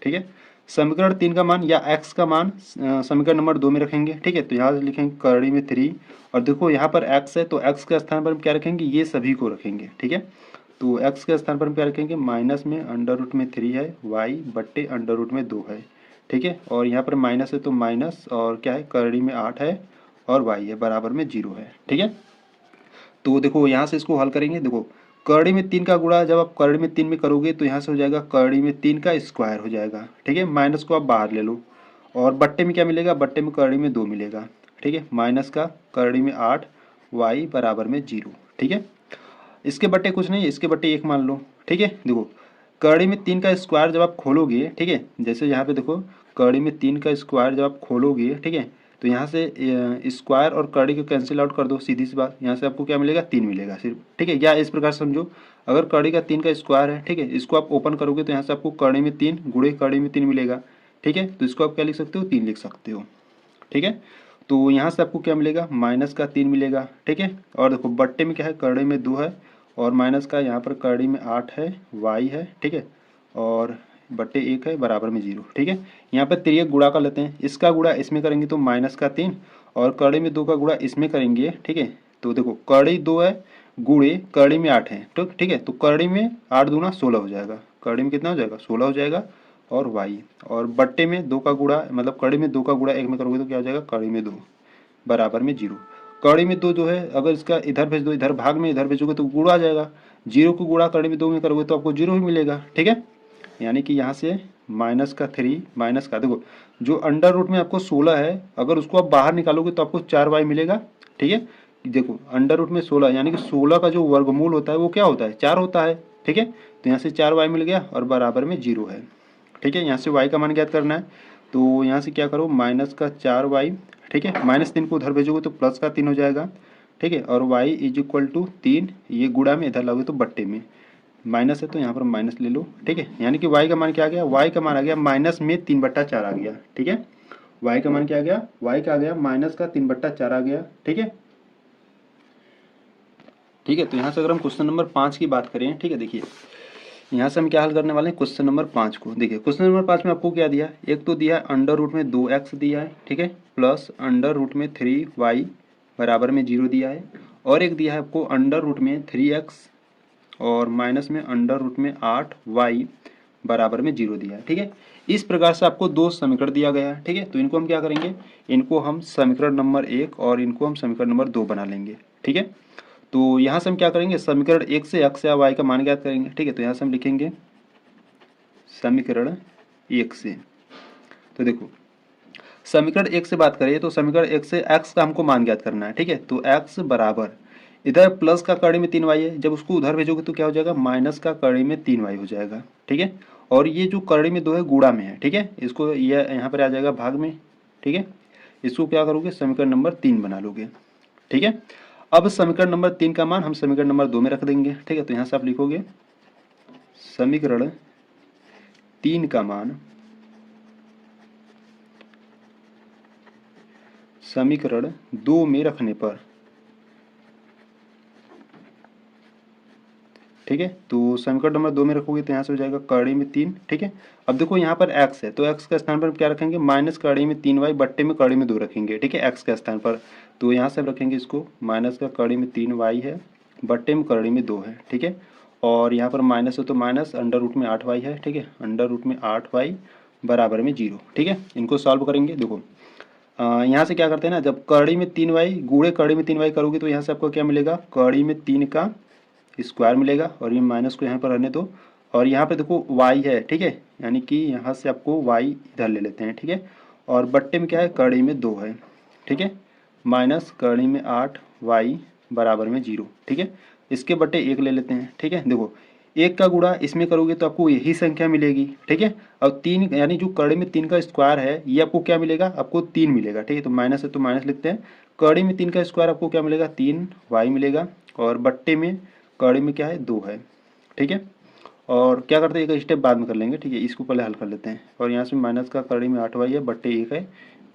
ठीक है, समीकरण 3 का मान या x का मान समीकरण नंबर 2 में रखेंगे। ठीक है, तो यहाँ से लिखेंगे करड़ी में 3, और देखो यहाँ पर x है तो x के स्थान पर हम क्या रखेंगे, ये सभी को रखेंगे। ठीक है, तो x के स्थान पर हम क्या रखेंगे, माइनस में अंडर रूट में 3 है, y बट्टे अंडर रूट में 2 है। ठीक है, और यहाँ पर माइनस है तो माइनस, और क्या है, करड़ी में 8 है और y है, बराबर में 0 है। ठीक है, तो देखो यहाँ से इसको हल करेंगे। देखो करड़ी में 3 का गुणा जब आप करड़ी में 3 में करोगे तो यहाँ से हो जाएगा करड़ी में 3 का स्क्वायर हो जाएगा। ठीक है, माइनस को आप बाहर ले लो, और बट्टे में क्या मिलेगा, बट्टे में करड़ी में 2 मिलेगा। ठीक है, माइनस का करड़ी में 8 y बराबर में 0। ठीक है, इसके बट्टे कुछ नहीं है, इसके बट्टे 1 मान लो। ठीक है, देखो करड़ी में 3 का स्क्वायर जब आप खोलोगे, ठीक है, जैसे यहाँ पे देखो करड़ी में 3 का स्क्वायर जब आप खोलोगे, ठीक है, तो यहाँ से स्क्वायर और कड़ी को कैंसिल आउट कर दो, सीधी सी बात। यहाँ से आपको क्या मिलेगा, 3 मिलेगा सिर्फ, ठीक है। या इस प्रकार समझो, अगर कड़ी का 3 का स्क्वायर है, ठीक है, इसको आप ओपन करोगे तो यहाँ से आपको कड़ी में 3 गुणे कड़ी में 3 मिलेगा, ठीक है। तो इसको आप क्या लिख सकते हो, 3 लिख सकते हो, ठीक है। तो यहाँ से आपको क्या मिलेगा, माइनस का 3 मिलेगा, ठीक है। और देखो बट्टे में क्या है, कड़ी में 2 है और माइनस का यहाँ पर कड़ी में 8 है, वाई है, ठीक है, और बट्टे 1 है, बराबर में 0, ठीक है। यहाँ पर तिर्यक गुणा कर लेते हैं, इसका गुणा इसमें करेंगे तो माइनस का 3 और कड़ी में 2 का गुणा इसमें करेंगे, ठीक है। तो देखो कड़ी 2 है गुणे कड़ी में 8 है, तो ठीक है। तो कड़ी में 8 दूना 16 हो जाएगा, कड़ी में कितना हो जाएगा, 16 हो जाएगा। और वाई और बट्टे में 2 का गुणा, मतलब कड़ी में 2 का गुणा 1 में करोगे तो क्या हो जाएगा, कड़ी में 2 बराबर में 0। कड़ी में 2 जो है, अगर इसका इधर भेज दो, इधर भाग में इधर भेजोगे तो गुणा आ जाएगा, 0 को गुणा कड़ी में 2 में करोगे तो आपको 0 ही मिलेगा, ठीक है। यानी कि यहाँ से माइनस का 3 माइनस का, देखो जो अंडर रूट में आपको 16 है, अगर उसको आप बाहर निकालोगे तो आपको 4y मिलेगा, ठीक है। देखो अंडर रूट में 16 यानी कि 16 का जो वर्गमूल होता है वो क्या होता है, 4 होता है, ठीक है। तो यहाँ से 4y मिल गया और बराबर में 0 है, ठीक है। यहाँ से y का मान ज्ञात करना है, तो यहाँ से क्या करो, माइनस का 4y, ठीक है, -3 को उधर भेजोगे तो प्लस का 3 हो जाएगा, ठीक है। और y इज इक्वल टू 3, ये गुणा में इधर लाओगे तो बट्टे में, माइनस है तो यहाँ पर माइनस ले लो, ठीक है। यानी कि y का मान क्या आ गया, y का मान आ गया माइनस में 3/4 आ गया, ठीक है। y का मान क्या आ गया, y का आ गया माइनस का 3/4 आ गया, ठीक है, ठीक है। तो यहाँ से अगर हम क्वेश्चन नंबर 5 की बात करें, ठीक है, देखिए यहाँ से हम क्या हल करने वाले हैं, क्वेश्चन नंबर 5 को। देखिए क्वेश्चन नंबर 5 में आपको क्या दिया, एक तो दिया है अंडर रूट में 2x दिया है, ठीक है, प्लस अंडर रूट में 3y बराबर में 0 दिया है, और एक दिया है आपको अंडर रूट में 3x और माइनस में अंडर रूट में 8y बराबर में 0 दिया है, ठीक है। इस प्रकार से आपको 2 समीकरण दिया गया है, ठीक है। तो इनको हम क्या करेंगे, इनको हम समीकरण नंबर 1 और इनको हम समीकरण नंबर 2 बना लेंगे, ठीक है। तो यहाँ से हम क्या करेंगे, समीकरण 1 से x या y का मान ज्ञात करेंगे, ठीक है। तो यहाँ से हम लिखेंगे समीकरण 1 से, तो देखो समीकरण 1 से बात करें तो समीकरण 1 से x का हमको मान ज्ञात करना है, ठीक है। तो x बराबर, इधर प्लस का कड़ी में 3y है, जब उसको उधर भेजोगे तो क्या हो जाएगा, माइनस का कड़ी में 3y हो जाएगा, ठीक है। और ये जो कड़ी में 2 है गुणा में है, ठीक है, इसको ये यहाँ पर आ जाएगा भाग में, ठीक है। इसको क्या करोगे, समीकरण नंबर 3 बना लोगे, ठीक है। अब समीकरण नंबर 3 का मान हम समीकरण नंबर 2 में रख देंगे, ठीक है। तो यहाँ से आप लिखोगे समीकरण 3 का मान समीकरण 2 में रखने पर, ठीक है। तो समीकरण नंबर 2 में रखोगे तो यहाँ से हो जाएगा कड़ी में 3, ठीक है। अब देखो यहाँ पर x है तो x का स्थान पर क्या रखेंगे, माइनस कड़ी में 3y बट्टे में कड़ी में 2 रखेंगे, ठीक है, x का स्थान पर। तो यहाँ से रखेंगे इसको, माइनस का कड़ी में 3y है बट्टे में कड़ी में 2 है, ठीक है। और यहाँ पर माइनस है तो माइनस अंडर रूट में 8y है, ठीक है, अंडर रूट में 8y बराबर में 0, ठीक है। इनको सॉल्व करेंगे, देखो यहाँ से क्या करते हैं ना, जब कड़ी में 3y गुणे कड़ी में 3y करोगे तो यहाँ से आपको क्या मिलेगा, कड़ी में 3 का स्क्वायर मिलेगा और ये माइनस को यहाँ पर रहने दो, और यहाँ पे देखो y है, ठीक है, यानी कि यहाँ से आपको y इधर ले लेते हैं, ठीक है। और बट्टे में क्या है, कड़ी में 2 है, ठीक है, माइनस कड़ी में 8y बराबर में 0, ठीक है। इसके बट्टे 1 ले लेते हैं, ठीक है। देखो 1 का गुणा इसमें करोगे तो आपको यही संख्या मिलेगी, ठीक है। और 3 यानी जो कड़ी में 3 का स्क्वायर है ये आपको क्या मिलेगा, आपको 3 मिलेगा, ठीक है। तो माइनस है तो माइनस लिखते हैं, कड़ी में 3 का स्क्वायर आपको क्या मिलेगा, 3y मिलेगा, और बट्टे में कड़ी में क्या है, 2 है, ठीक है। और क्या करते हैं, एक स्टेप बाद में कर लेंगे, ठीक है, इसको पहले हल कर लेते हैं। और यहाँ से माइनस का कड़ी में 8y है बट्टे 1 है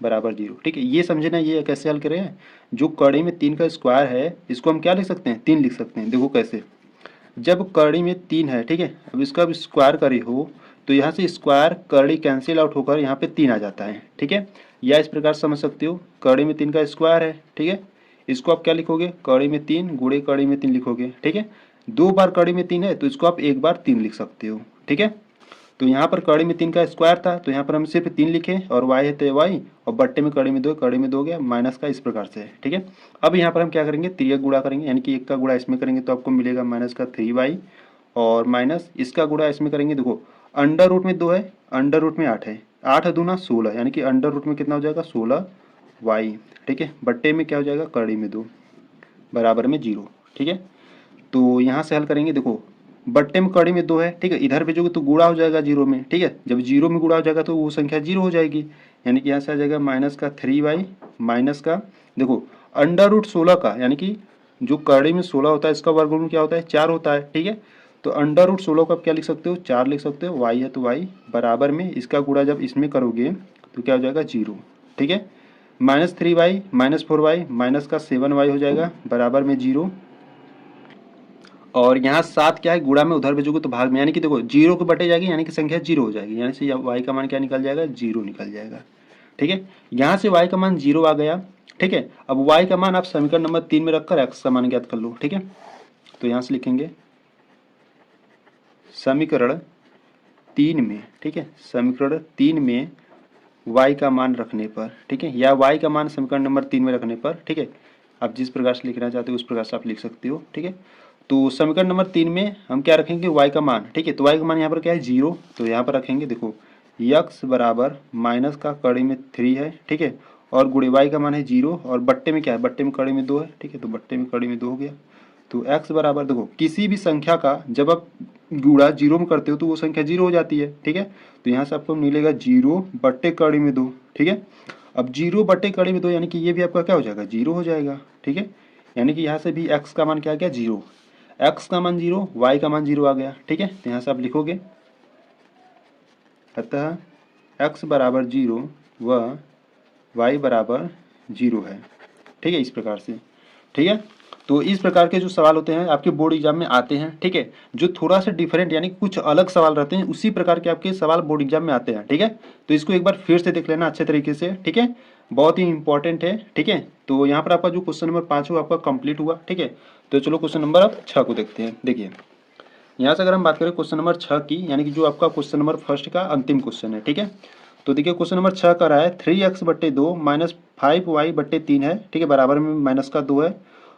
बराबर 0, ठीक है। ये समझे ना, ये कैसे हल करें, जो कड़ी में 3 का स्क्वायर है इसको हम क्या लिख सकते हैं, 3 लिख सकते हैं। देखो कैसे, जब कड़ी में 3 है, ठीक है, अब इसका अब स्क्वायर करी हो तो यहाँ से स्क्वायर कड़ी कैंसिल आउट होकर यहाँ पे 3 आ जाता है, ठीक है। या इस प्रकार समझ सकते हो, कड़ी में 3 का स्क्वायर है, ठीक है, इसको आप क्या लिखोगे, कड़ी में 3 गुणे कड़ी में 3 लिखोगे, ठीक है। 2 बार कड़ी में 3 है तो इसको आप 1 बार 3 लिख सकते हो, ठीक है। तो यहाँ पर कड़ी में 3 का स्क्वायर था तो यहाँ पर हम सिर्फ 3 लिखे, और y है तो y, और बट्टे में कड़ी में 2, कड़ी में 2 गया माइनस का, इस प्रकार से, ठीक है। अब यहाँ पर हम क्या करेंगे, तिर्यक गुणा करेंगे, यानी कि 1 का गुणा इसमें करेंगे तो आपको मिलेगा माइनस का 3y, और माइनस इसका गुणा इसमें करेंगे, देखो अंडर रूट में 2 है, अंडर रूट में 8 है, 8 दूना 16, यानी कि अंडर रूट में कितना हो जाएगा, 16y, ठीक है, बट्टे में क्या हो जाएगा, कड़ी में 2 बराबर में 0, ठीक है। तो यहाँ से हल करेंगे, देखो बट्टे में कड़ी में 2 है, ठीक है, इधर भेजोगे तो गुणा हो जाएगा जीरो में, ठीक है, जब जीरो में गुणा हो जाएगा तो वो संख्या जीरो हो जाएगी, यानी कि यहाँ से आ जाएगा माइनस का 3y माइनस का, देखो अंडर रूट 16 का, यानी कि जो कड़ी में 16 होता है इसका वर्गमूल क्या होता है 4 होता है, ठीक है, तो अंडर रूट 16 को आप क्या लिख सकते हो 4 लिख सकते हो, y है तो y बराबर में इसका गुणा जब इसमें करोगे तो क्या हो जाएगा 0, ठीक है, minus 3y minus 4y minus का 7y हो जाएगा बराबर में 0, और यहाँ 7 क्या है गुणा में उधर भेजोगे तो भाग में, यानी कि देखो 0 को बटे जाएगी यानी कि संख्या 0 हो जाएगी, यानी से y का मान क्या निकल जाएगा 0 निकल जाएगा, ठीक है, यहाँ से y का मान 0 आ गया, ठीक है, अब y का मान आप समीकरण नंबर 3 में रखकर x का मान ज्ञात कर लो, ठीक है, तो यहाँ से लिखेंगे समीकरण 3 में, ठीक है, समीकरण 3 में y का मान रखने पर, ठीक है, या y का मान समीकरण नंबर 3 में रखने पर, ठीक है, आप जिस प्रकार से लिखना चाहते हो उस प्रकार से आप लिख सकते हो, ठीक है, तो समीकरण नंबर 3 में हम क्या रखेंगे y का मान, ठीक है, तो y का मान यहाँ पर क्या है 0, तो यहाँ पर रखेंगे देखो x बराबर माइनस का कड़ी में 3 है, ठीक है, और गुणे y का मान है 0, और बट्टे में क्या है बट्टे में कड़ी में 2 है, ठीक है, तो बट्टे में कड़ी में 2 हो गया, तो x बराबर देखो किसी भी संख्या का जब आप गुणा 0 में करते हो तो वो संख्या 0 हो जाती है, ठीक है, तो यहाँ से आपको मिलेगा 0 बट्टे कड़ी में 2, ठीक है, अब 0 बट्टे कड़ी में 2 यानी कि ये भी आपका क्या हो जाएगा 0 हो जाएगा, ठीक है, यानी कि यहाँ से भी x का मान क्या आ गया 0, x का मान 0 y का मान 0 आ गया, ठीक है, तो यहाँ से आप लिखोगे अतः x बराबर 0 व y बराबर 0 है, ठीक है, इस प्रकार से, ठीक है, तो इस प्रकार के जो सवाल होते हैं आपके बोर्ड एग्जाम में आते हैं, ठीक है, जो थोड़ा सा डिफरेंट यानी कुछ अलग सवाल रहते हैं उसी प्रकार के आपके सवाल बोर्ड एग्जाम में आते हैं, ठीक है, तो इसको एक बार फिर से देख लेना अच्छे तरीके से, ठीक है, बहुत ही इंपॉर्टेंट है, ठीक है, तो यहाँ पर आपका जो क्वेश्चन नंबर 5 वो आपका कंप्लीट हुआ, ठीक है, तो चलो क्वेश्चन नंबर अब 6 को देखते हैं, देखिए यहाँ से अगर हम बात करें क्वेश्चन नंबर 6 की, यानी कि जो आपका क्वेश्चन नंबर फर्स्ट का अंतिम क्वेश्चन है, ठीक है, तो देखिए क्वेश्चन नंबर 6 का रहा है 3x बट्टे 2 माइनस 5y बट्टे 3 है, ठीक है, बराबर में माइनस का 2 है,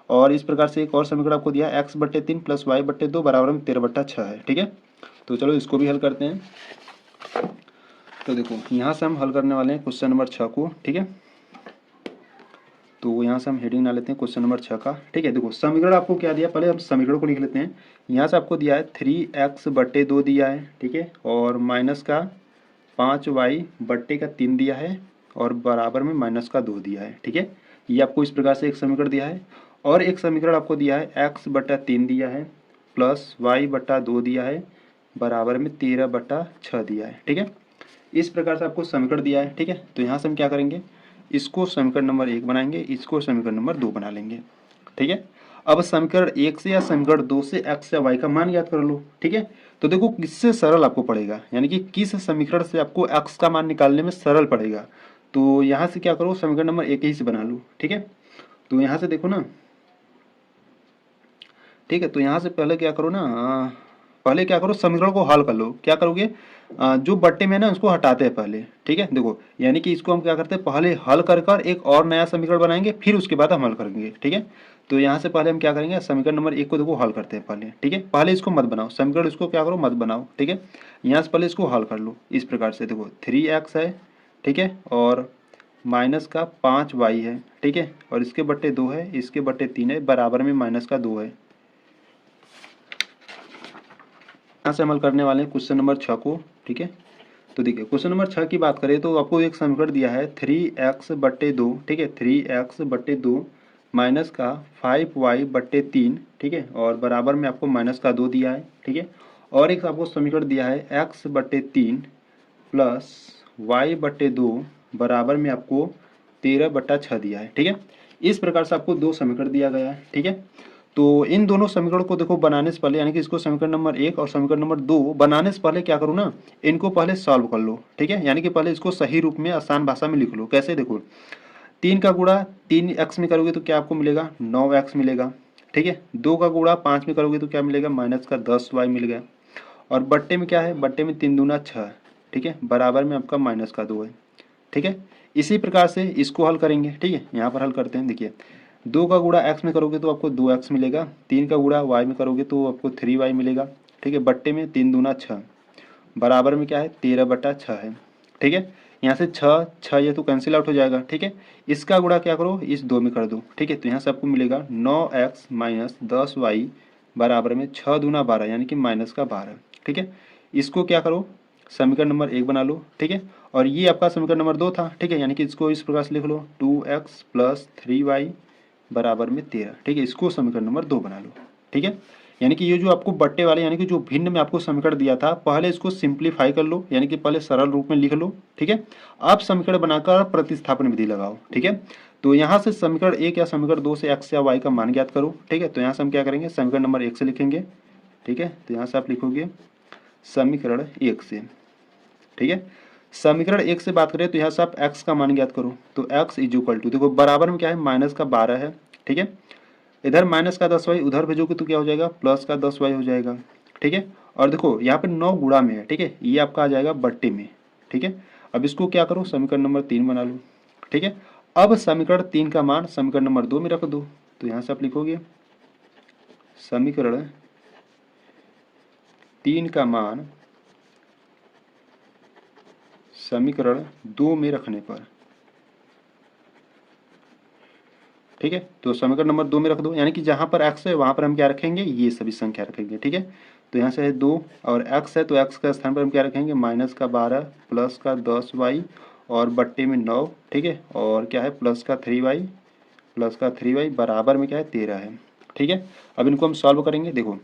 और इस प्रकार से एक और समीकरण आपको दिया है x बट्टे 3 प्लस y बट्टे 2 बराबर में 13 बट्टा 6 है, ठीक है, तो चलो इसको भी हल करते हैं, तो देखो यहाँ से हम हल करने वाले हैं क्वेश्चन नंबर 6 को, ठीक है, तो यहाँ से हम हेडिंग ना लेते हैं क्वेश्चन नंबर 6 का, ठीक है, देखो समीकरण आपको क्या दिया पहले हम समीकरण को लिख लेते हैं, यहाँ से आपको दिया है 3x बट्टे 2 दिया है, ठीक है, और माइनस का 5y बट्टे का 3 दिया है, और बराबर में माइनस का 2 दिया है, ठीक है, ये आपको इस प्रकार से एक समीकरण दिया है, और एक समीकरण आपको दिया है x बट्टा 3 दिया है प्लस y बट्टा 2 दिया है बराबर में 13 बट्टा 6 दिया है, ठीक है, इस प्रकार से आपको समीकरण दिया है, ठीक है, तो यहाँ से हम क्या करेंगे इसको समीकरण नंबर 1 बनाएंगे, इसको समीकरण नंबर 2 बना लेंगे, ठीक है, अब समीकरण 1 से या समीकरण 2 से x या y का मान ज्ञात कर लो, ठीक है, तो देखो किससे सरल आपको पड़ेगा, यानी कि किस समीकरण से आपको x का मान निकालने में सरल पड़ेगा, तो यहाँ से क्या करो समीकरण नंबर 1 ही से बना लो, ठीक है, तो यहाँ से देखो ना, ठीक है, तो यहाँ से पहले क्या करो ना पहले क्या करो समीकरण को हल कर लो, क्या करोगे जो बट्टे में ना उसको हटाते हैं पहले, ठीक है, देखो यानी कि इसको हम क्या करते हैं पहले हल कर कर एक और नया समीकरण बनाएंगे फिर उसके बाद हम हल करेंगे, ठीक है, तो यहाँ से पहले हम क्या करेंगे समीकरण नंबर 1 को देखो हल करते हैं पहले, ठीक है, पहले इसको मत बनाओ समीकरण, इसको क्या करो मत बनाओ, ठीक है, यहाँ से पहले इसको हल कर लो इस प्रकार से, देखो 3x है, ठीक है, और माइनस का 5y है, ठीक है, और इसके बट्टे 2 है, इसके बट्टे 3 है, बराबर में माइनस का 2 है, यहाँ से अमल करने वाले हैं क्वेश्चन नंबर 6 को, ठीक है, तो देखिए क्वेश्चन नंबर 6 की बात करें तो आपको एक समीकरण दिया है 3x बट्टे 2, ठीक है, 3x बट्टे 2 माइनस का 5y बट्टे 3, ठीक है, और बराबर में आपको माइनस का 2 दिया है, ठीक है, और एक आपको समीकरण दिया है x बट्टे 3 प्लस y बट्टे 2 बराबर में आपको 13 बट्टा 6 दिया है, ठीक है, इस प्रकार से आपको दो समीकरण दिया गया है, ठीक है, तो इन दोनों समीकरण को देखो बनाने से पहले यानी कि इसको समीकरण नंबर 1 और समीकरण नंबर 2 बनाने से पहले क्या करो ना इनको पहले सॉल्व कर लो, ठीक है, यानी कि पहले इसको सही रूप में आसान भाषा में लिख लो, कैसे देखो 3 का गुणा 3x में करोगे तो क्या आपको मिलेगा 9x मिलेगा, ठीक है, 2 का गुणा 5 में करोगे तो क्या मिलेगा माइनस का 10y मिल गया, और बट्टे में क्या है बट्टे में 3 दूना 6, ठीक है, बराबर में आपका माइनस का 2 है, ठीक है, इसी प्रकार से इसको हल करेंगे, ठीक है, यहाँ पर हल करते हैं, देखिए 2 का गुणा x में करोगे तो आपको 2x मिलेगा, 3 का गुणा y में करोगे तो आपको 3y मिलेगा, ठीक है, बट्टे में 3 दूना 6 बराबर में क्या है 13 बट्टा 6 है, ठीक है, यहाँ से 6 ये तो कैंसिल आउट हो जाएगा, ठीक है, इसका गुणा क्या करो इस 2 में कर दो, ठीक है, तो यहाँ से आपको मिलेगा 9x माइनस 10y बराबर में 6 दूना 12 यानी कि माइनस का 12, ठीक है। इसको क्या करो, समीकरण नंबर 1 बना लो, ठीक है। और ये आपका समीकरण नंबर 2 था, ठीक है, यानी कि इसको इस प्रकार से लिख लो 2x + 3y बराबर में 13, ठीक है। इसको समीकरण नंबर 2 बना लो, ठीक है। यानी कि ये जो आपको बट्टे वाले यानी कि जो भिन्न में आपको समीकरण दिया था, पहले इसको सिंप्लीफाई कर लो, यानी कि पहले सरल रूप में लिख लो, ठीक है। आप समीकरण बनाकर प्रतिस्थापन विधि लगाओ, ठीक है। तो यहाँ से समीकरण 1 या समीकरण 2 से x या y का मान ज्ञात करो, ठीक है। तो यहाँ से हम क्या करेंगे, समीकरण नंबर 1 से लिखेंगे, ठीक है। तो यहाँ से आप लिखोगे समीकरण 1 से, ठीक है। समीकरण 1 से बात करें तो यहाँ से आप x का मान ज्ञात करो, तो x = देखो बराबर में क्या है, माइनस का 12 है, ठीक है। इधर माइनस का 10y उधर भेजोगे तो क्या हो जाएगा, प्लस का 10y हो जाएगा, ठीक है। और देखो यहाँ पे 9 गुणा में है, ठीक है, ये आपका आ जाएगा बट्टे में, ठीक है। अब इसको क्या करो, समीकरण नंबर 3 बना लो, ठीक है। अब समीकरण 3 का मान समीकरण नंबर 2 में रख दो, तो यहाँ से आप लिखोगे समीकरण 3 का मान समीकरण 2 में रखने पर, ठीक है। तो समीकरण नंबर 2 में रख दो, यानी कि जहाँ पर x है वहाँ पर हम क्या रखेंगे, ये सभी संख्या रखेंगे, ठीक है। तो यहाँ से है 2 और x है तो x का स्थान पर हम क्या रखेंगे, माइनस का 12 प्लस का 10y और बट्टे में 9, ठीक है। और क्या है, प्लस का 3y बराबर में क्या है, 13 है, ठीक है। अब इनको हम सॉल्व करेंगे, देखो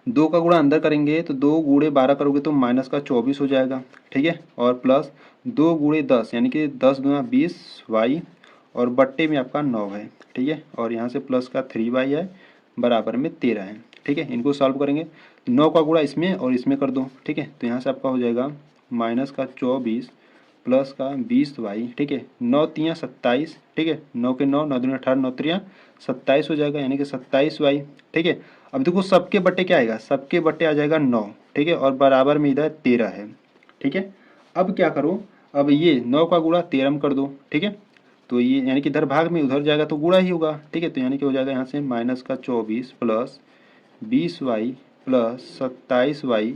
2 का गुणा अंदर करेंगे तो 2 गुणे 12 करोगे तो माइनस का 24 हो जाएगा, ठीक है। और प्लस 2 गुणे 10 यानी कि 10 दूना 20y और बट्टे में आपका 9 है, ठीक है। और यहाँ से प्लस का 3y है बराबर में 13 है, ठीक है। इनको सॉल्व करेंगे, 9 का गुणा इसमें और इसमें कर दो, ठीक है। तो यहाँ से आपका हो जाएगा माइनस का 24 प्लस का 20y, ठीक है। 9 तियाँ 27, ठीक है, 9 के 9, 9 दूनी 18, 9 तियाँ 27 हो जाएगा, यानी कि 27y, ठीक है। अब देखो सबके बट्टे क्या आएगा, सबके बट्टे आ जाएगा 9, ठीक है। और बराबर में इधर 13 है, ठीक है। अब क्या करो, अब ये 9 का गुणा 13 में कर दो, ठीक है। तो ये यानी कि इधर भाग में उधर जाएगा तो गुणा ही होगा, ठीक है। तो यानी कि हो जाएगा यहाँ से माइनस का 24 प्लस 20y प्लस 27y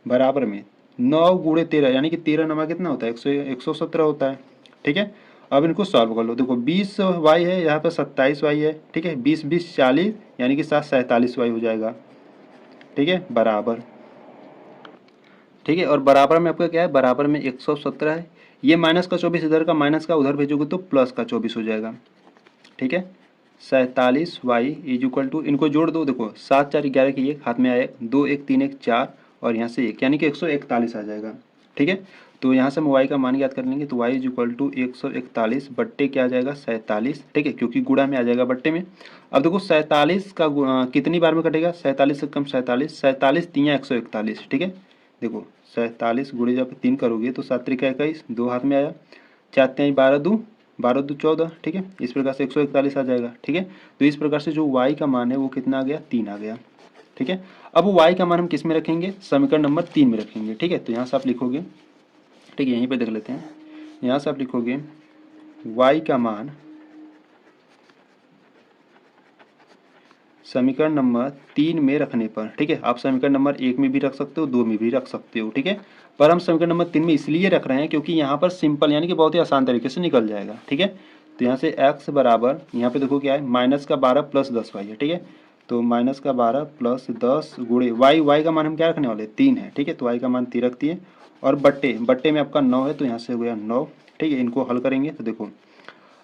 बराबर में 9 गुणे 13 यानी कि 13 नमा कितना होता है, 117 होता है, ठीक है। अब इनको सॉल्व कर लो, देखो 20y है, यहाँ पर 27y है, ठीक है। 20 20 40 यानी कि 7 47y हो जाएगा, ठीक है, बराबर, ठीक है। और बराबर में आपका क्या है, बराबर में 117 है। ये माइनस का 24 इधर का माइनस का उधर भेजोगे तो प्लस का 24 हो जाएगा, ठीक है। 47y = इनको जोड़ दो, देखो 7 4 11 की 1 हाथ में आए, 2 1 3 1 4 और यहाँ से 1 यानी कि 141 आ जाएगा, ठीक है। तो यहाँ से हम y का मान याद कर लेंगे, तो y = 141 बट्टे क्या आ जाएगा, 47, ठीक है, क्योंकि गुणा में आ जाएगा बट्टे में। अब देखो 47 का कितनी बार में कटेगा, 47 से कम 47, 47 तियाँ 141, ठीक है। देखो 47 गुणे जब 3 करोगे तो 7 त्रिका 21, 2 हाथ में आया, 4 तिहाई 12 2 14, ठीक है। इस प्रकार से 141 आ जाएगा, ठीक है। तो इस प्रकार से जो y का मान है वो कितना आ गया, 3 आ गया, ठीक है। अब y का मान हम किस में रखेंगे, समीकरण नंबर 3 में रखेंगे, ठीक है। तो यहाँ से आप लिखोगे, ठीक है, यहीं पे देख लेते हैं, यहाँ से आप लिखोगे y का मान समीकरण नंबर 3 में रखने पर, ठीक है। आप समीकरण नंबर 1 में भी रख सकते हो, 2 में भी रख सकते हो, ठीक है। पर हम समीकरण नंबर 3 में इसलिए रख रहे हैं क्योंकि यहाँ पर सिंपल यानी कि बहुत ही आसान तरीके से निकल जाएगा, ठीक है। तो यहाँ से x बराबर, यहाँ पे देखो क्या है, माइनस का 12 प्लस 10y है, ठीक है। तो माइनस का 12 प्लस 10 गुणे y का मान हम क्या रखने वाले, 3 है, ठीक है। तो y का मान 3 रख दिए और बट्टे में आपका 9 है, तो यहाँ से हो गया 9, ठीक है। इनको हल करेंगे तो देखो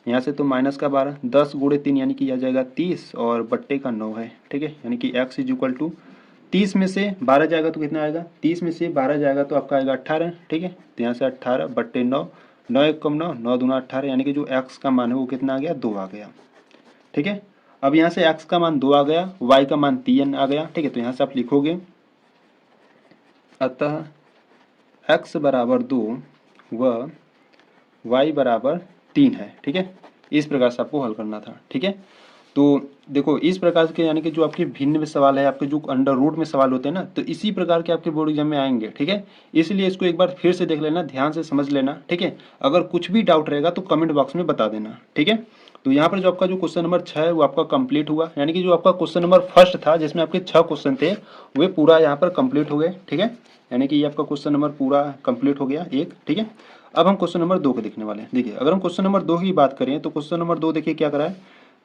यहाँ से तो माइनस का 12, 10 गुणे 3 यानी कि आ जाएगा 30 और बट्टे का 9 है, ठीक है। यानी कि x = 30 में से 12 जाएगा तो कितना आएगा, 30 में से 12 जाएगा तो आपका आएगा 18, ठीक है। तो यहाँ से 18 बट्टे 9, 9 1 कम 9, 9 दूना 18, यानी कि जो x का मान है वो कितना आ गया, 2 आ गया, ठीक है। अब यहाँ से x का मान 2 आ गया, y का मान 3 आ गया, ठीक है। तो यहाँ से आप लिखोगे अतः x बराबर 2 व y बराबर 3 है, ठीक है। इस प्रकार से आपको हल करना था, ठीक है। तो देखो इस प्रकार के यानी कि जो आपके भिन्न में सवाल है, आपके जो अंडर रूट में सवाल होते हैं ना, तो इसी प्रकार के आपके बोर्ड एग्जाम में आएंगे, ठीक है। इसलिए इसको एक बार फिर से देख लेना, ध्यान से समझ लेना, ठीक है। अगर कुछ भी डाउट रहेगा तो कमेंट बॉक्स में बता देना, ठीक है। तो यहाँ पर जो आपका जो क्वेश्चन नंबर 6 है वो आपका कंप्लीट हुआ, यानी कि जो आपका क्वेश्चन नंबर फर्स्ट था जिसमें आपके 6 क्वेश्चन थे वे पूरा यहाँ पर कंप्लीट हो गए, ठीक है। यानी कि ये आपका क्वेश्चन नंबर पूरा कंप्लीट हो गया एक, ठीक है। अब हम क्वेश्चन नंबर 2 को देखने वाले हैं। देखिए अगर हम क्वेश्चन नंबर 2 की बात करें तो क्वेश्चन नंबर 2 देखिए क्या करा है,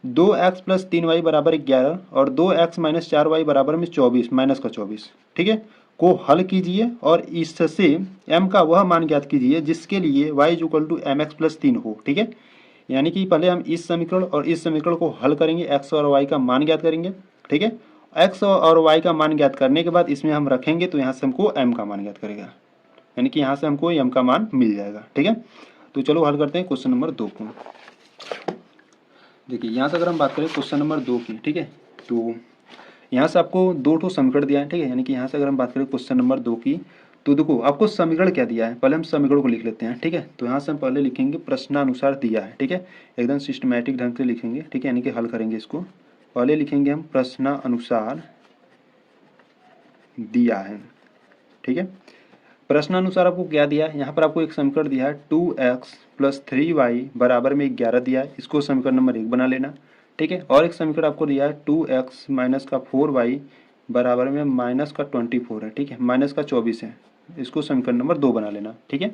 2x प्लस 3y बराबर 11 और 2x माइनस 4y बराबर में 24 माइनस का 24, ठीक है, को हल कीजिए और इससे m का वह मान ज्ञात कीजिए जिसके लिए y equal to m x plus 3 हो, ठीक है। यानी कि पहले हम इस समीकरण और इस समीकरण को हल करेंगे, x और y का मान ज्ञात करेंगे, ठीक है। x और y का मान ज्ञात करने के बाद इसमें हम रखेंगे तो यहाँ से हमको m का मान ज्ञात करेगा, यानी कि यहाँ से हमको m का मान मिल जाएगा, ठीक है। तो चलो हल करते हैं क्वेश्चन नंबर 2 को। देखिए यहाँ से अगर हम बात करें क्वेश्चन नंबर 2 की, ठीक है, तो यहाँ से आपको दो ठो समीकरण दिया है, ठीक है। यानी कि यहाँ से अगर हम बात करें क्वेश्चन नंबर 2 की, तो देखो आपको समीकरण क्या दिया है, पहले हम समीकरण को लिख लेते हैं, ठीक है। तो यहाँ से हम पहले लिखेंगे प्रश्नानुसार दिया है, ठीक है, एकदम सिस्टमैटिक ढंग से लिखेंगे, ठीक है, यानी कि हल करेंगे इसको। पहले लिखेंगे हम प्रश्नानुसार दिया है, ठीक है। प्रश्नानुसार आपको क्या दिया है, यहाँ पर आपको एक समीकरण दिया है 2x प्लस 3y बराबर में 11 दिया है, इसको समीकरण नंबर 1 बना लेना, ठीक है। और एक समीकरण आपको दिया है 2x माइनस का 4y बराबर में माइनस का 24 है, ठीक है, माइनस का 24 है, इसको समीकरण नंबर 2 बना लेना, ठीक है।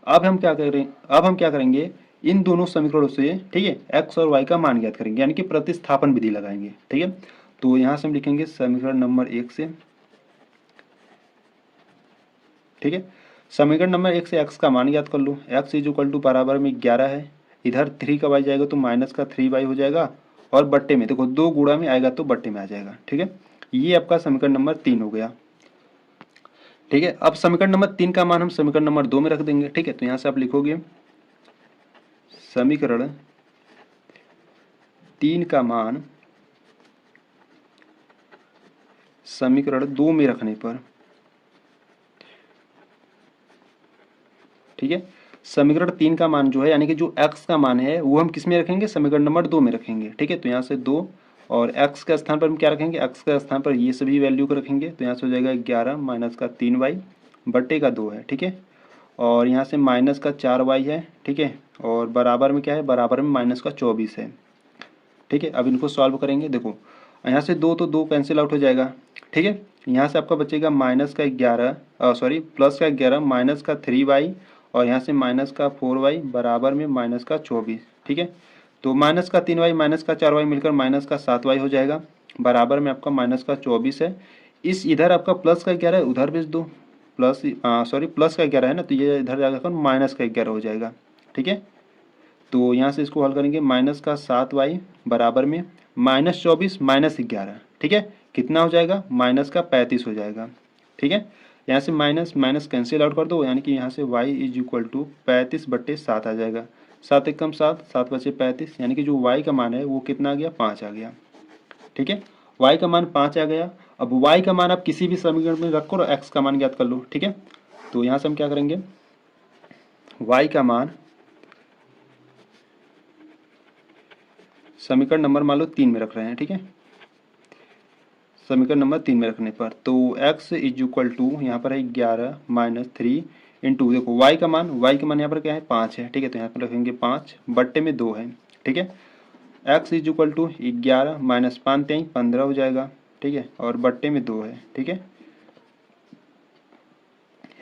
अब हम क्या करेंगे इन दोनों समीकरणों से, ठीक है, x और y का मान ज्ञात करेंगे, यानी कि प्रतिस्थापन विधि लगाएंगे, ठीक है। तो यहाँ से हम लिखेंगे समीकरण नंबर 1 से, ठीक है। समीकरण नंबर 1 से x का मान ज्ञात कर लो, x इज इक्वल टू बराबर में 11 है, इधर 3 का y जाएगा तो माइनस का 3y हो जाएगा, और बट्टे में देखो 2 गुणा में आएगा तो बट्टे में आ जाएगा, ठीक है। ये आपका समीकरण नंबर 3 हो गया, ठीक है। अब समीकरण नंबर 3 का मान हम समीकरण नंबर 2 में रख देंगे, ठीक है। तो यहाँ से आप लिखोगे समीकरण 3 का मान समीकरण 2 में रखने पर, ठीक है, समीकरण 3 का मान जो है यानी कि जो x का मान है वो हम किस में रखेंगे, समीकरण नंबर 2 में रखेंगे, ठीक है। तो यहाँ से 2 और x के स्थान पर हम क्या रखेंगे, x के स्थान पर ये सभी वैल्यू को रखेंगे, तो यहाँ से हो जाएगा 11 माइनस का 3y बट्टे का 2 है, ठीक है। और यहाँ से माइनस का 4y है, ठीक है, और बराबर में क्या है, बराबर में माइनस का 24 है, ठीक है। अब इनको सॉल्व करेंगे, देखो यहाँ से 2 तो 2 कैंसिल आउट हो जाएगा, ठीक है। यहाँ से आपका बचेगा माइनस का 11 सॉरी प्लस का 11 माइनस का 3y और यहाँ से माइनस का 4y बराबर में माइनस का 24, ठीक है। तो माइनस का 3y माइनस का 4y मिलकर माइनस का 7y हो जाएगा, बराबर में आपका माइनस का 24 है। इस इधर आपका प्लस का 11 है, उधर भेज दो, प्लस सॉरी प्लस का 11 है ना, तो ये इधर जाकर माइनस का 11 हो जाएगा, ठीक है। तो यहाँ से इसको हल करेंगे, माइनस का 7y बराबर में माइनस 24 माइनस 11, ठीक है, कितना हो जाएगा, माइनस का 35 हो जाएगा, ठीक है। यहाँ से माइनस माइनस कैंसिल आउट कर दो, यानी कि यहाँ से y इज इक्वल टू 35/7 आ जाएगा, 7 एकम 7, 7 बचे 35, यानी कि जो y का मान है वो कितना आ गया, 5 आ गया, ठीक है। y का मान 5 आ गया। अब y का मान आप किसी भी समीकरण में रखो और x का मान ज्ञात कर लो, ठीक है। तो यहाँ से हम क्या करेंगे, y का मान समीकरण नंबर मान लो 3 में रख रहे हैं, ठीक है, समीकरण नंबर 3 में रखने पर तो x इज इक्वल टू यहाँ पर है 11 माइनस 3 इंटू, देखो y का मान यहाँ पर क्या है, 5 है, ठीक है। तो यहाँ पर रखेंगे 5 बट्टे में 2 है, ठीक है। x is equal to 11 minus 5 3 15 हो जाएगा, ठीक है, और बट्टे में 2 है, ठीक है।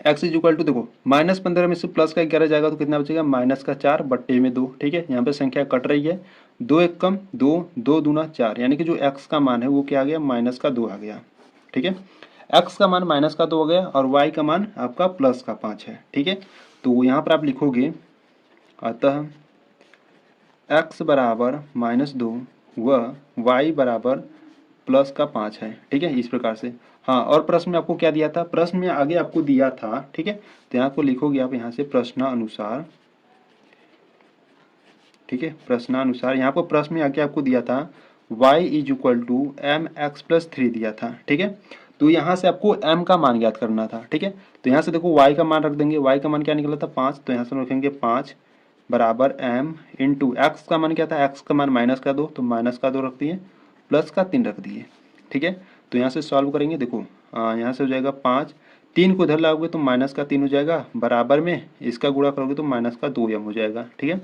x इज इक्वल टू देखो माइनस 15 में से प्लस का 11 जाएगा तो कितना बचेगा, माइनस का 4 बट्टे में 2, ठीक है। यहाँ पे संख्या कट रही है, 2 एक कम 2, 2 दूना 4, यानी कि जो x का मान है वो क्या आ गया, माइनस का 2 आ गया, ठीक है। x का मान माइनस का 2 हो गया और y का मान आपका प्लस का 5 है, ठीक है। तो यहाँ पर आप लिखोगे अतः x बराबर -2 व y बराबर प्लस का 5 है, ठीक है, इस प्रकार से। हाँ, और प्रश्न में आपको क्या दिया था, प्रश्न में आगे आपको दिया था, ठीक है। तो यहाँ को लिखोगे आप यहाँ से प्रश्नानुसार, ठीक है, प्रश्नानुसार यहाँ पर प्रश्न में आगे आपको दिया था y is equal to m x plus 3 दिया था, ठीक है। तो यहाँ से आपको m का मान ज्ञात करना था, ठीक है। तो यहाँ से देखो y का मान रख देंगे, y का मान क्या निकला था 5, तो यहाँ से रखेंगे 5 बराबर m इंटू एक्स का मान क्या था, x का मान माइनस का 2, तो माइनस का 2 रख दिए, प्लस का 3 रख दिए, ठीक है। तो यहाँ से सॉल्व करेंगे, देखो यहाँ से हो जाएगा 5, 3 को इधर लाओगे तो माइनस का 3 हो जाएगा, बराबर में इसका गुणा करोगे तो माइनस का 2m हो जाएगा, ठीक है।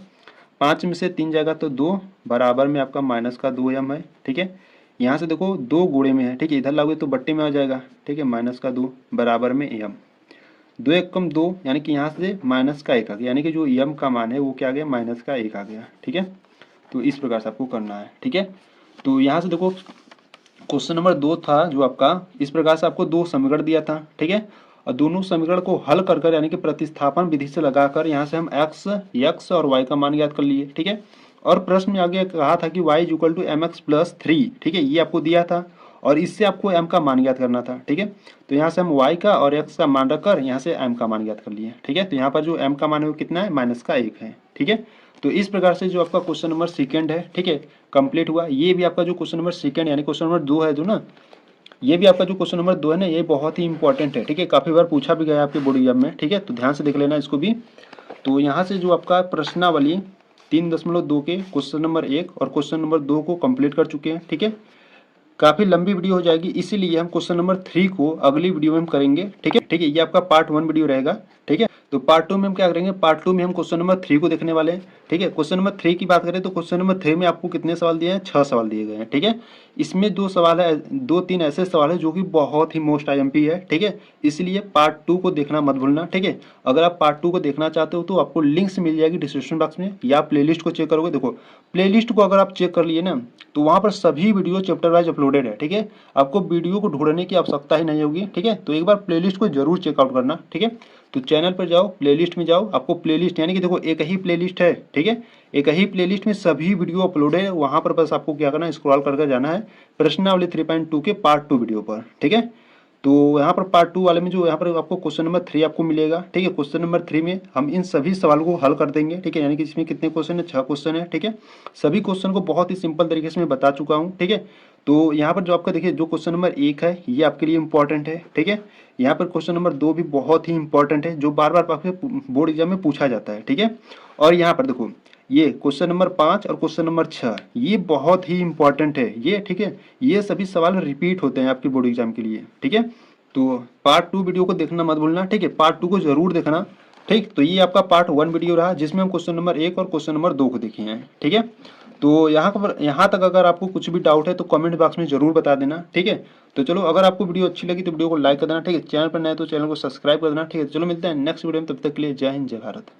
5 में से 3 जाएगा तो 2, बराबर में आपका माइनस का 2m है, ठीक है। यहाँ से देखो 2 गुणे में है, ठीक है, इधर लाओगे तो बट्टे में आ जाएगा, ठीक है, माइनस का 2 बराबर में m, 2 एक कम 2, यानी कि यहाँ से माइनस का 1 आ गया, यानी कि जो m का मान है वो क्या आ गया, माइनस का 1 आ गया, ठीक है। तो इस प्रकार से आपको करना है, ठीक है। तो यहाँ से देखो क्वेश्चन नंबर 2 था जो आपका, इस प्रकार से आपको 2 समीकरण दिया था, ठीक है। और दोनों समीकरण को हल कर कर यानी कि प्रतिस्थापन विधि से लगाकर यहाँ से हम x और y का मान ज्ञात कर लिए, ठीक है। और प्रश्न में आगे कहा था कि y equal to mx plus 3, ठीक है, ये आपको दिया था और इससे आपको m का मान ज्ञात करना था, ठीक है। तो यहाँ से हम y का और x का मान रखकर यहाँ से m का मान ज्ञात कर लिए, ठीक है। तो यहाँ पर जो m का मान है वो कितना है, -1 है, ठीक है। तो इस प्रकार से जो आपका क्वेश्चन नंबर सेकंड है, ठीक है, कंप्लीट हुआ। ये भी आपका जो क्वेश्चन नंबर सेकंड यानी क्वेश्चन नंबर 2 है जो ना, ये भी आपका जो क्वेश्चन नंबर 2 है ना, ये बहुत ही इंपॉर्टेंट है, ठीक है। काफी बार पूछा भी गया आपके बोर्ड एग्जाम में, ठीक है। तो ध्यान से देख लेना इसको भी। तो यहाँ से जो आपका प्रश्नावली 3.2 के क्वेश्चन नंबर 1 और क्वेश्चन नंबर 2 को कंप्लीट कर चुके हैं, ठीक है। काफी लंबी वीडियो हो जाएगी, इसीलिए हम क्वेश्चन नंबर 3 को अगली वीडियो में हम करेंगे, ठीक है, ठीक है। ये आपका पार्ट 1 वीडियो रहेगा, ठीक है। तो पार्ट 2 में हम क्या करेंगे, पार्ट 2 में हम क्वेश्चन नंबर 3 को देखने वाले हैं, ठीक है। क्वेश्चन नंबर 3 की बात करें तो क्वेश्चन नंबर 3 में आपको कितने सवाल दिए हैं, 6 सवाल दिए गए हैं, ठीक है। इसमें 2-3 ऐसे सवाल है जो कि बहुत ही मोस्ट आईएमपी है, ठीक है। इसलिए पार्ट 2 को देखना मत भूलना, ठीक है। अगर आप पार्ट 2 को देखना चाहते हो तो आपको लिंक्स मिल जाएगी डिस्क्रिप्शन बॉक्स में, या प्लेलिस्ट को चेक करोगे। देखो प्लेलिस्ट को अगर आप चेक कर लिए ना तो वहाँ पर सभी वीडियो चैप्टर वाइज अपलोडेड है, ठीक है। आपको वीडियो को ढूंढने की आवश्यकता ही नहीं होगी, ठीक है। तो एक बार प्लेलिस्ट को जरूर चेकआउट करना, ठीक है। तो चैनल पर जाओ, प्लेलिस्ट में जाओ, आपको प्लेलिस्ट यानी कि देखो एक ही प्लेलिस्ट है, ठीक है। एक ही प्लेलिस्ट में सभी वीडियो अपलोडेड है, वहाँ पर बस आपको क्या करना है, स्क्रॉल करके जाना है प्रश्नावली 3.2 के पार्ट 2 वीडियो पर, ठीक है। तो यहाँ पर पार्ट 2 वाले में जो यहाँ पर आपको क्वेश्चन नंबर 3 आपको मिलेगा, ठीक है। क्वेश्चन नंबर 3 में हम इन सभी सवालों को हल कर देंगे, ठीक है। यानी कि इसमें कितने क्वेश्चन है, 6 क्वेश्चन है, ठीक है। सभी क्वेश्चन को बहुत ही सिंपल तरीके से मैं बता चुका हूँ, ठीक है। तो यहाँ पर जो आपका देखिए जो क्वेश्चन नंबर 1 है ये आपके लिए इंपॉर्टेंट है, ठीक है। यहाँ पर क्वेश्चन नंबर 2 भी बहुत ही इंपॉर्टेंट है, जो बार बार आपके बोर्ड एग्जाम में पूछा जाता है, ठीक है। और यहाँ पर देखो ये क्वेश्चन नंबर 5 और क्वेश्चन नंबर 6 ये बहुत ही इंपॉर्टेंट है ये, ठीक है। ये सभी सवाल रिपीट होते हैं आपके बोर्ड एग्जाम के लिए, ठीक है। तो पार्ट 2 वीडियो को देखना मत भूलना, ठीक है। पार्ट 2 को जरूर देखना, ठीक। तो ये आपका पार्ट 1 वीडियो रहा जिसमें हम क्वेश्चन नंबर 1 और क्वेश्चन नंबर 2 को देखे हैं, ठीक है। तो यहाँ तक अगर आपको कुछ भी डाउट है तो कमेंट बॉक्स में जरूर बता देना, ठीक है। तो चलो अगर आपको वीडियो अच्छी लगी तो वीडियो को लाइक कर देना, ठीक है। चैनल पर नए तो चैनल को सब्सक्राइब कर देना, ठीक है। चलो मिलते हैं नेक्स्ट वीडियो में, तब तक के लिए जय हिंद जय भारत।